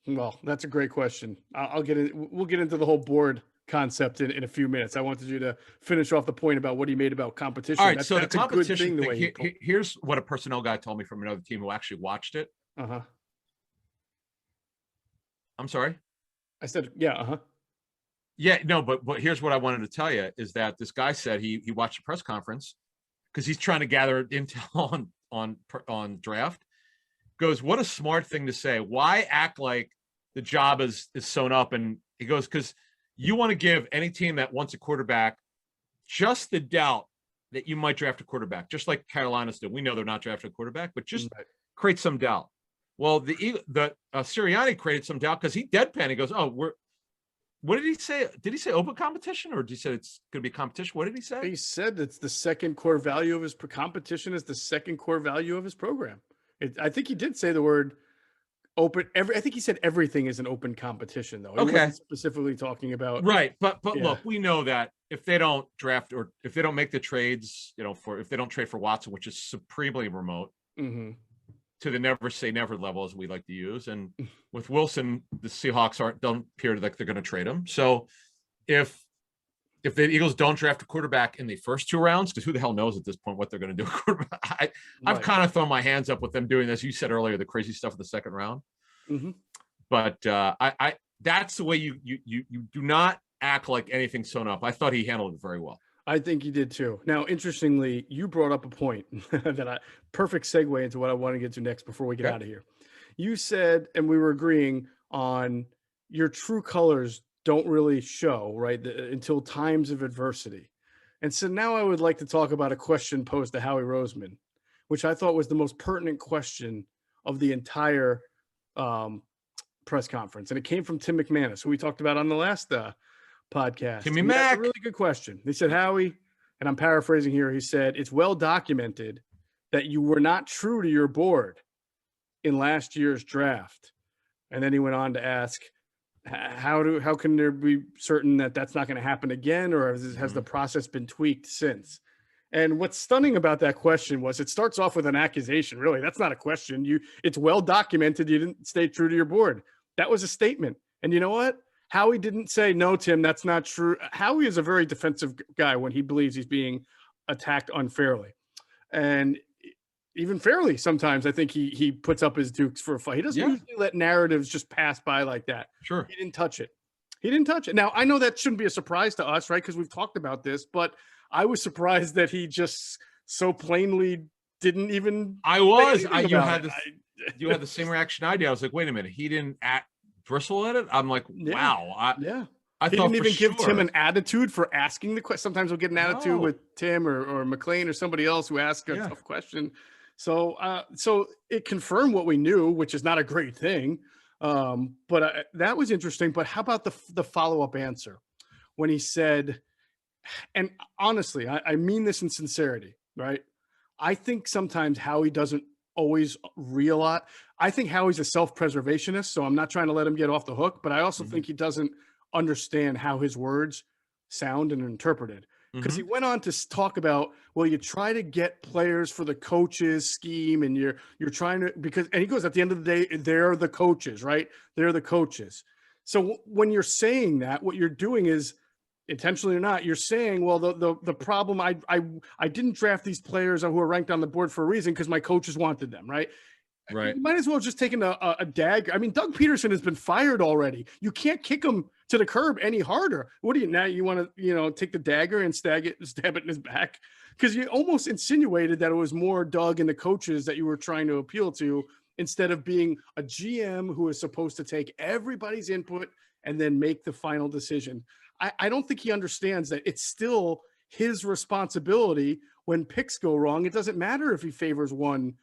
Well, that's a great question. We'll get into the whole board concept in a few minutes. I wanted you to finish off the point about what he made about competition. All right, that's so the a good competition thing. The thing, way here's what a personnel guy told me from another team who actually watched it. I'm sorry. I said, yeah. Yeah, no, but here's what I wanted to tell you is that this guy said he watched a press conference because he's trying to gather intel on draft. Goes, what a smart thing to say. Why act like the job is sewn up? And he goes, because you want to give any team that wants a quarterback just the doubt that you might draft a quarterback, just like Carolina's did. We know they're not drafting a quarterback, but just create some doubt. Well, the Sirianni created some doubt because he deadpan. He goes, "Oh, what did he say? Did he say open competition, or did he say it's going to be competition? What did he say? He said it's the second core value of his competition is the second core value of his program. I think he did say the word open. I think he said everything is an open competition, though. He wasn't specifically talking about right. But look, we know that if they don't draft or if they don't make the trades, if they don't trade for Watson, which is supremely remote. To the never say never level, as we like to use. And with Wilson, the Seahawks don't appear like they're going to trade him. So if the Eagles don't draft a quarterback in the first 2 rounds, because who the hell knows at this point what they're going to do? I've kind of thrown my hands up with them doing this. You said earlier, the crazy stuff in the second round. But I that's the way you do not act like anything's sewn up. I thought he handled it very well. I think you did too. Now, interestingly, you brought up a point that perfect segue into what I want to get to next before we get out of here. You said, and we were agreeing on your true colors don't really show, right, until times of adversity. And so now I would like to talk about a question posed to Howie Roseman, which I thought was the most pertinent question of the entire press conference. And it came from Tim McManus, who we talked about on the last podcast. Timmy Mac. That's a really good question. They said, Howie, and I'm paraphrasing here, he said, it's well documented that you were not true to your board in last year's draft. And then he went on to ask, how can there be certain that that's not going to happen again, or has the process been tweaked since? And what's stunning about that question was it starts off with an accusation. Really, that's not a question. It's well documented you didn't stay true to your board. That was a statement. And you know what? Howie didn't say, no, Tim, that's not true. Howie is a very defensive guy when he believes he's being attacked unfairly. And even fairly, sometimes I think he puts up his dukes for a fight. He doesn't usually let narratives just pass by like that. Sure. He didn't touch it. Now, I know that shouldn't be a surprise to us, right? Because we've talked about this, but I was surprised that he just so plainly didn't even. You had the same reaction I did. I was like, wait a minute. He didn't bristle at it. I'm like, wow. I he didn't even give Tim an attitude for asking the question. Sometimes we'll get an attitude with Tim or McLean or somebody else who asks a tough question. So it confirmed what we knew, which is not a great thing. But that was interesting. But how about the follow-up answer when he said, and honestly, I mean this in sincerity, right? I think sometimes Howie doesn't always realize. I think Howie's a self-preservationist, so I'm not trying to let him get off the hook, but I also think he doesn't understand how his words sound and are interpreted. Because he went on to talk about, well, you try to get players for the coaches scheme, and you're trying to, and he goes, at the end of the day, they're the coaches, right? They're the coaches. So when you're saying that, what you're doing is, intentionally or not, you're saying, well, the problem, I didn't draft these players who are ranked on the board for a reason because my coaches wanted them, right? Right. You might as well have just taken a dagger. I mean, Doug Peterson has been fired already. You can't kick him to the curb any harder. What do you now? You want to, take the dagger and stab it in his back? Because you almost insinuated that it was more Doug and the coaches that you were trying to appeal to, instead of being a GM who is supposed to take everybody's input and then make the final decision. I don't think he understands that it's still his responsibility when picks go wrong. It doesn't matter if he favors one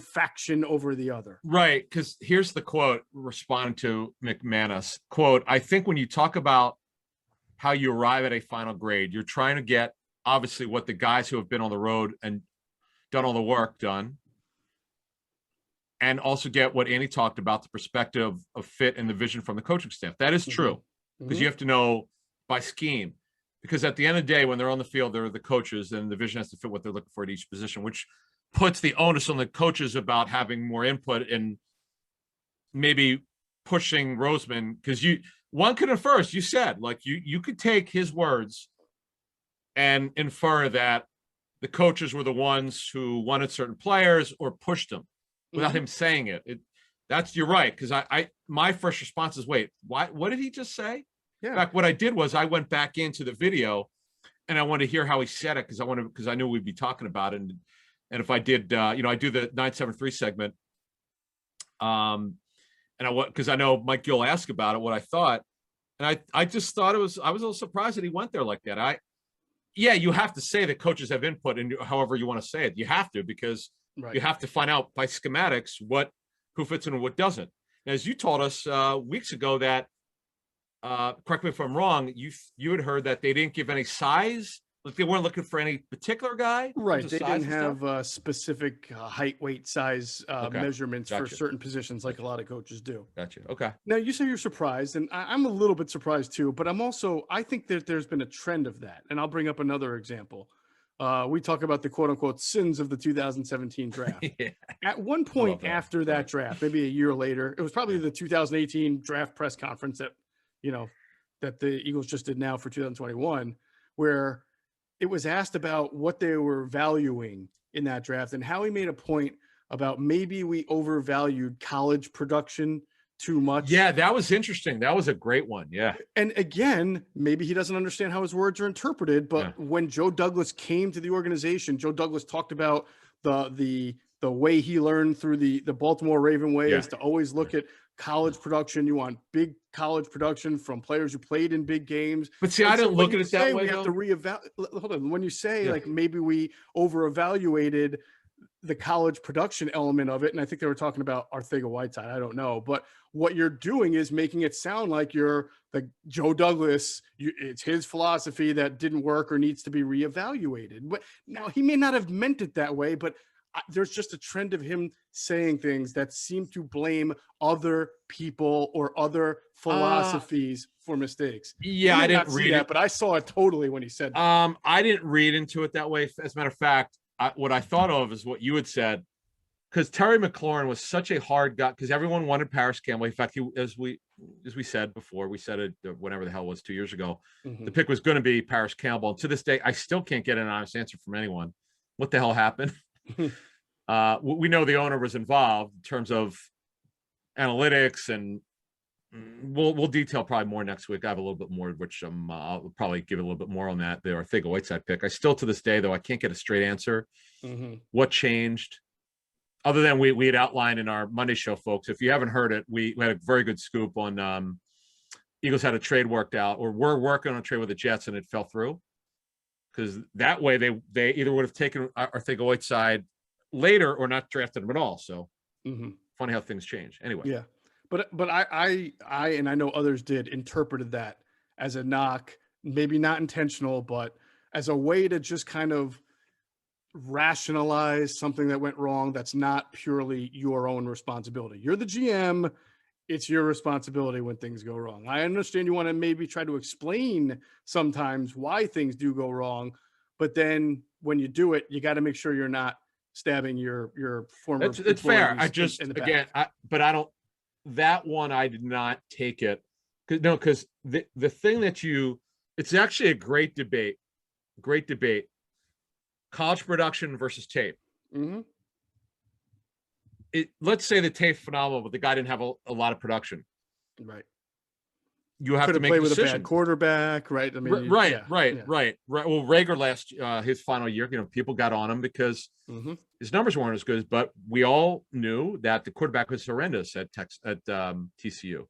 faction over the other. Right. Because here's the quote responding to McManus. Quote, I think when you talk about how you arrive at a final grade, you're trying to get obviously what the guys who have been on the road and done all the work done, and also get what Andy talked about, the perspective of fit and the vision from the coaching staff. That is true, because you have to know by scheme, because at the end of the day, when they're on the field, they're the coaches, and the vision has to fit what they're looking for at each position, which puts the onus on the coaches about having more input and maybe pushing Roseman, because one could infer, as you said, like you could take his words and infer that the coaches were the ones who wanted certain players or pushed them without him saying it. You're right. Because my first response is, wait, what did he just say? Yeah. In fact, what I did was I went back into the video and I wanted to hear how he said it, because I knew we'd be talking about it. And if I did, I do the 973 segment. And because I know Mike Gill asked about it, what I thought. And I just thought I was a little surprised that he went there like that. You have to say that coaches have input, and however you want to say it, you have to, because you have to find out by schematics who fits in and what doesn't. As you told us weeks ago that, correct me if I'm wrong, you had heard that they didn't give any size, like they weren't looking for any particular guy. Right. They didn't have specific height, weight, size measurements for certain positions like a lot of coaches do. Gotcha. Okay. Now, you say you're surprised, and I'm a little bit surprised too, but I think that there's been a trend of that. And I'll bring up another example. We talk about the quote unquote sins of the 2017 draft. At one point after that draft, maybe a year later, it was probably the 2018 draft press conference that the Eagles just did now for 2021, where it was asked about what they were valuing in that draft, and Howie made a point about maybe we overvalued college production too much. Yeah, that was interesting. That was a great one. Yeah. And again, maybe he doesn't understand how his words are interpreted, but when Joe Douglas came to the organization, Joe Douglas talked about the way he learned through the Baltimore Raven way is to always look at college production. You want big college production from players who played in big games. But see, I didn't look at it that way. We have to hold on. When you say like maybe we over-evaluated the college production element of it, and I think they were talking about Arcega-Whiteside, I don't know, but what you're doing is making it sound like you're like Joe Douglas. It's his philosophy that didn't work or needs to be reevaluated. But now he may not have meant it that way, but there's just a trend of him saying things that seem to blame other people or other philosophies for mistakes. Yeah, I didn't read that, but I saw it totally when he said that. I didn't read into it that way. As a matter of fact, what I thought of is what you had said, because Terry McLaurin was such a hard guy, because everyone wanted Paris Campbell. In fact, as we said before, we said it whenever the hell it was 2 years ago, the pick was going to be Paris Campbell. And to this day, I still can't get an honest answer from anyone. What the hell happened? We know the owner was involved in terms of analytics, and we'll detail probably more next week. I have a little bit more, which I'll probably give a little bit more on that. The Arcega-Whiteside pick. I still, to this day, though, I can't get a straight answer. What changed? Other than we had outlined in our Monday show, folks. If you haven't heard it, we had a very good scoop on Eagles had a trade worked out, or were working on a trade with the Jets, and it fell through. Because that way they either would have taken Arcega-Whiteside later or not drafted him at all. So funny how things change. Anyway. Yeah. But I and I know others did interpreted that as a knock, maybe not intentional, but as a way to just kind of rationalize something that went wrong. That's not purely your own responsibility. You're the GM. It's your responsibility when things go wrong. I understand you want to maybe try to explain sometimes why things do go wrong, but then when you do it, you got to make sure you're not stabbing your former. It's fair. I just, again, but I don't, that one, I did not take it. Because the thing that it's actually a great debate. College production versus tape. Let's say the tape phenomenal, but the guy didn't have a lot of production. Right. you have to Couldn't make play a with a decision. bad quarterback, right? I mean, Right. yeah. Well, Rager his final year, people got on him because his numbers weren't as good, but we all knew that the quarterback was horrendous at TCU.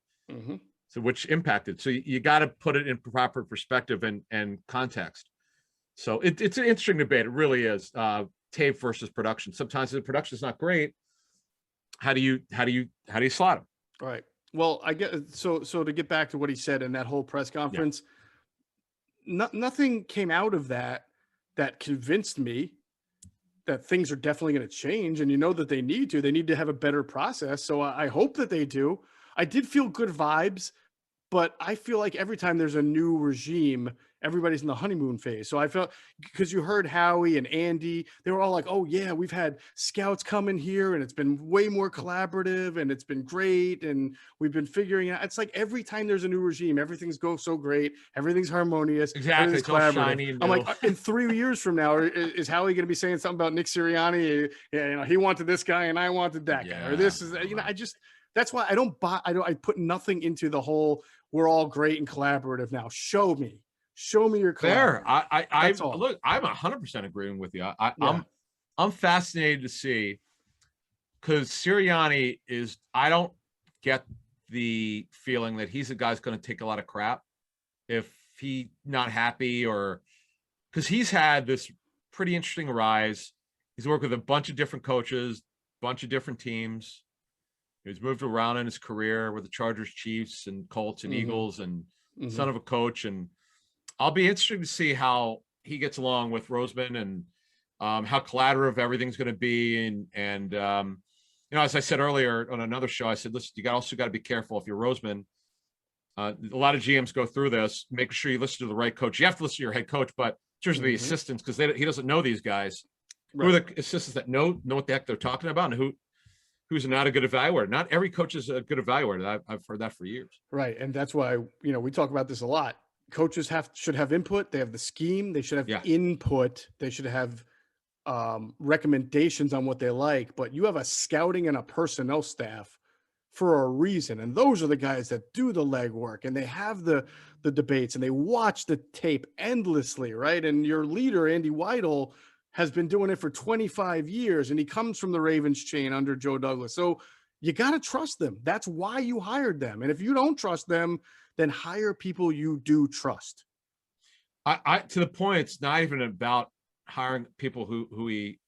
So which impacted. So you got to put it in proper perspective and context. So it's an interesting debate. It really is. Tape versus production. Sometimes the production is not great. How do you slot him? Right. Well, I get so to get back to what he said in that whole press conference, nothing came out of that convinced me that things are definitely going to change. And you know that they need to have a better process. So I hope that they do. I did feel good vibes, but I feel like every time there's a new regime, everybody's in the honeymoon phase. So I felt, because you heard Howie and Andy, they were all like, oh yeah, we've had scouts come in here and it's been way more collaborative and it's been great. And we've been figuring out, it's like every time there's a new regime, everything's so great. Everything's harmonious. Exactly. It's all shiny and I'm like, in 3 years from now, is Howie going to be saying something about Nick Sirianni? Yeah, he wanted this guy and I wanted that guy, or this is, that's why I put nothing into the whole, we're all great and collaborative now. Show me your fair. I look, I'm 100% agreeing with you. I'm fascinated to see, because Sirianni is, I don't get the feeling that he's a guy's going to take a lot of crap if he not happy, or because he's had this pretty interesting rise. He's worked with a bunch of different coaches, bunch of different teams. He's moved around in his career with the Chargers, Chiefs, and Colts and Eagles, and son of a coach. And I'll be interested to see how he gets along with Roseman, and how collaborative everything's going to be. And as I said earlier on another show, I said, listen, you also got to be careful if you're Roseman. A lot of GMs go through this, making sure you listen to the right coach. You have to listen to your head coach, but in terms of the assistants, because he doesn't know these guys. Right. Who are the assistants that know what the heck they're talking about, and who's not a good evaluator? Not every coach is a good evaluator. I've heard that for years. Right. And that's why, we talk about this a lot. Coaches should have input. They have the scheme. They should have input. They should have recommendations on what they like. But you have a scouting and a personnel staff for a reason. And those are the guys that do the legwork, and they have the debates, and they watch the tape endlessly, right? And your leader, Andy Weidel, has been doing it for 25 years, and he comes from the Ravens chain under Joe Douglas. So you got to trust them. That's why you hired them. And if you don't trust them, then hire people you do trust. I to the point, it's not even about hiring people who he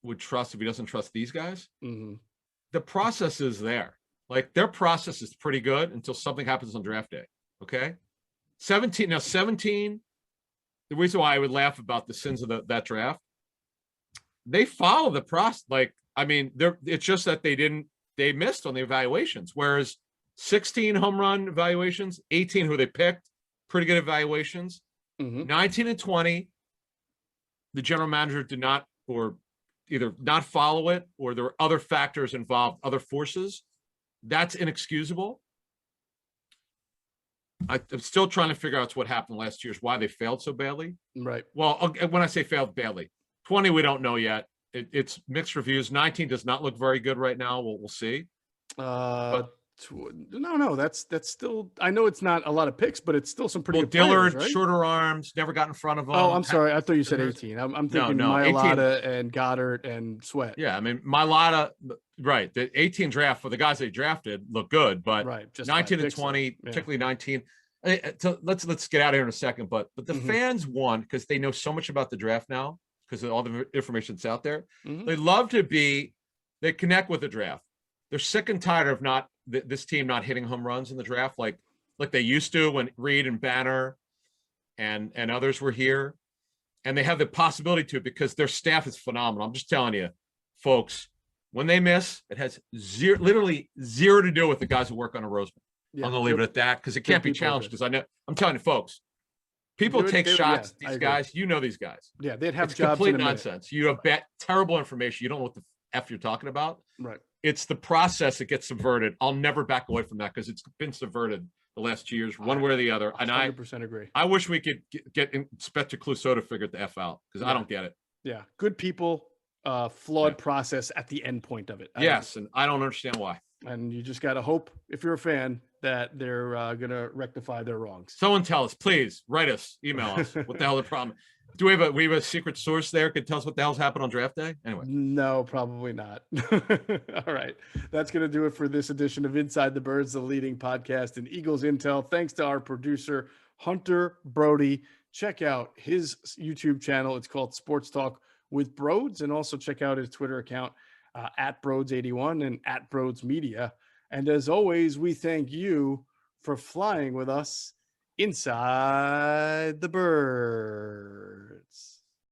would trust if he doesn't trust these guys. The process is there. Like, their process is pretty good until something happens on draft day. Okay. 17. The reason why I would laugh about the sins of that draft, they follow the process. Like, I mean, it's just that they missed on the evaluations. Whereas 16 home run evaluations, 18 who they picked, pretty good evaluations. 19 and 20, the general manager did not, or either not follow it, or there were other factors involved, other forces. That's inexcusable. I'm still trying to figure out what happened last year, why they failed so badly. Right. Well, when I say failed badly, 20 we don't know yet. It's mixed reviews. 19 does not look very good right now. We'll see. No, that's still. I know it's not a lot of picks, but it's still some pretty good Dillard, players, right? Shorter arms, never got in front of them. Oh, I'm sorry. I thought you said 18. I'm thinking Mailata and Goddard and Sweat. Yeah, I mean, Mailata, right. The 18 draft for the guys they drafted look good, but just 19 and 20, particularly 19. So let's get out of here in a second. But the fans won because they know so much about the draft now, because of all the information that's out there. They love they connect with the draft. They're sick and tired of this team not hitting home runs in the draft like they used to when Reed and Banner and others were here. And they have the possibility to, because their staff is phenomenal. I'm just telling you, folks, when they miss, it has literally zero to do with the guys who work on a Roseman. Yeah, I'm going to leave it at that, because it can't be challenged, because I'm telling you, folks, people take shots at these guys. You know these guys. Yeah, they'd have it's jobs complete in a nonsense. You have terrible information. You don't know what the F you're talking about. Right. It's the process that gets subverted. I'll never back away from that, because it's been subverted the last 2 years, one way or the other. And 100% agree. I wish we could get Inspector Clouseau to figure the F out, because I don't get it. Yeah. Good people, flawed process at the end point of it. Yes. And I don't understand why. And you just got to hope, if you're a fan, that they're going to rectify their wrongs. Someone tell us, please write us, email us. What the hell the problem? Do we have a secret source there? Could tell us what the hell's happened on draft day? Anyway. No, probably not. All right. That's going to do it for this edition of Inside the Birds, the leading podcast in Eagles Intel. Thanks to our producer, Hunter Brody. Check out his YouTube channel. It's called Sports Talk with Broads. And also check out his Twitter account at Broads81 and at Broads Media. And as always, we thank you for flying with us inside the bird.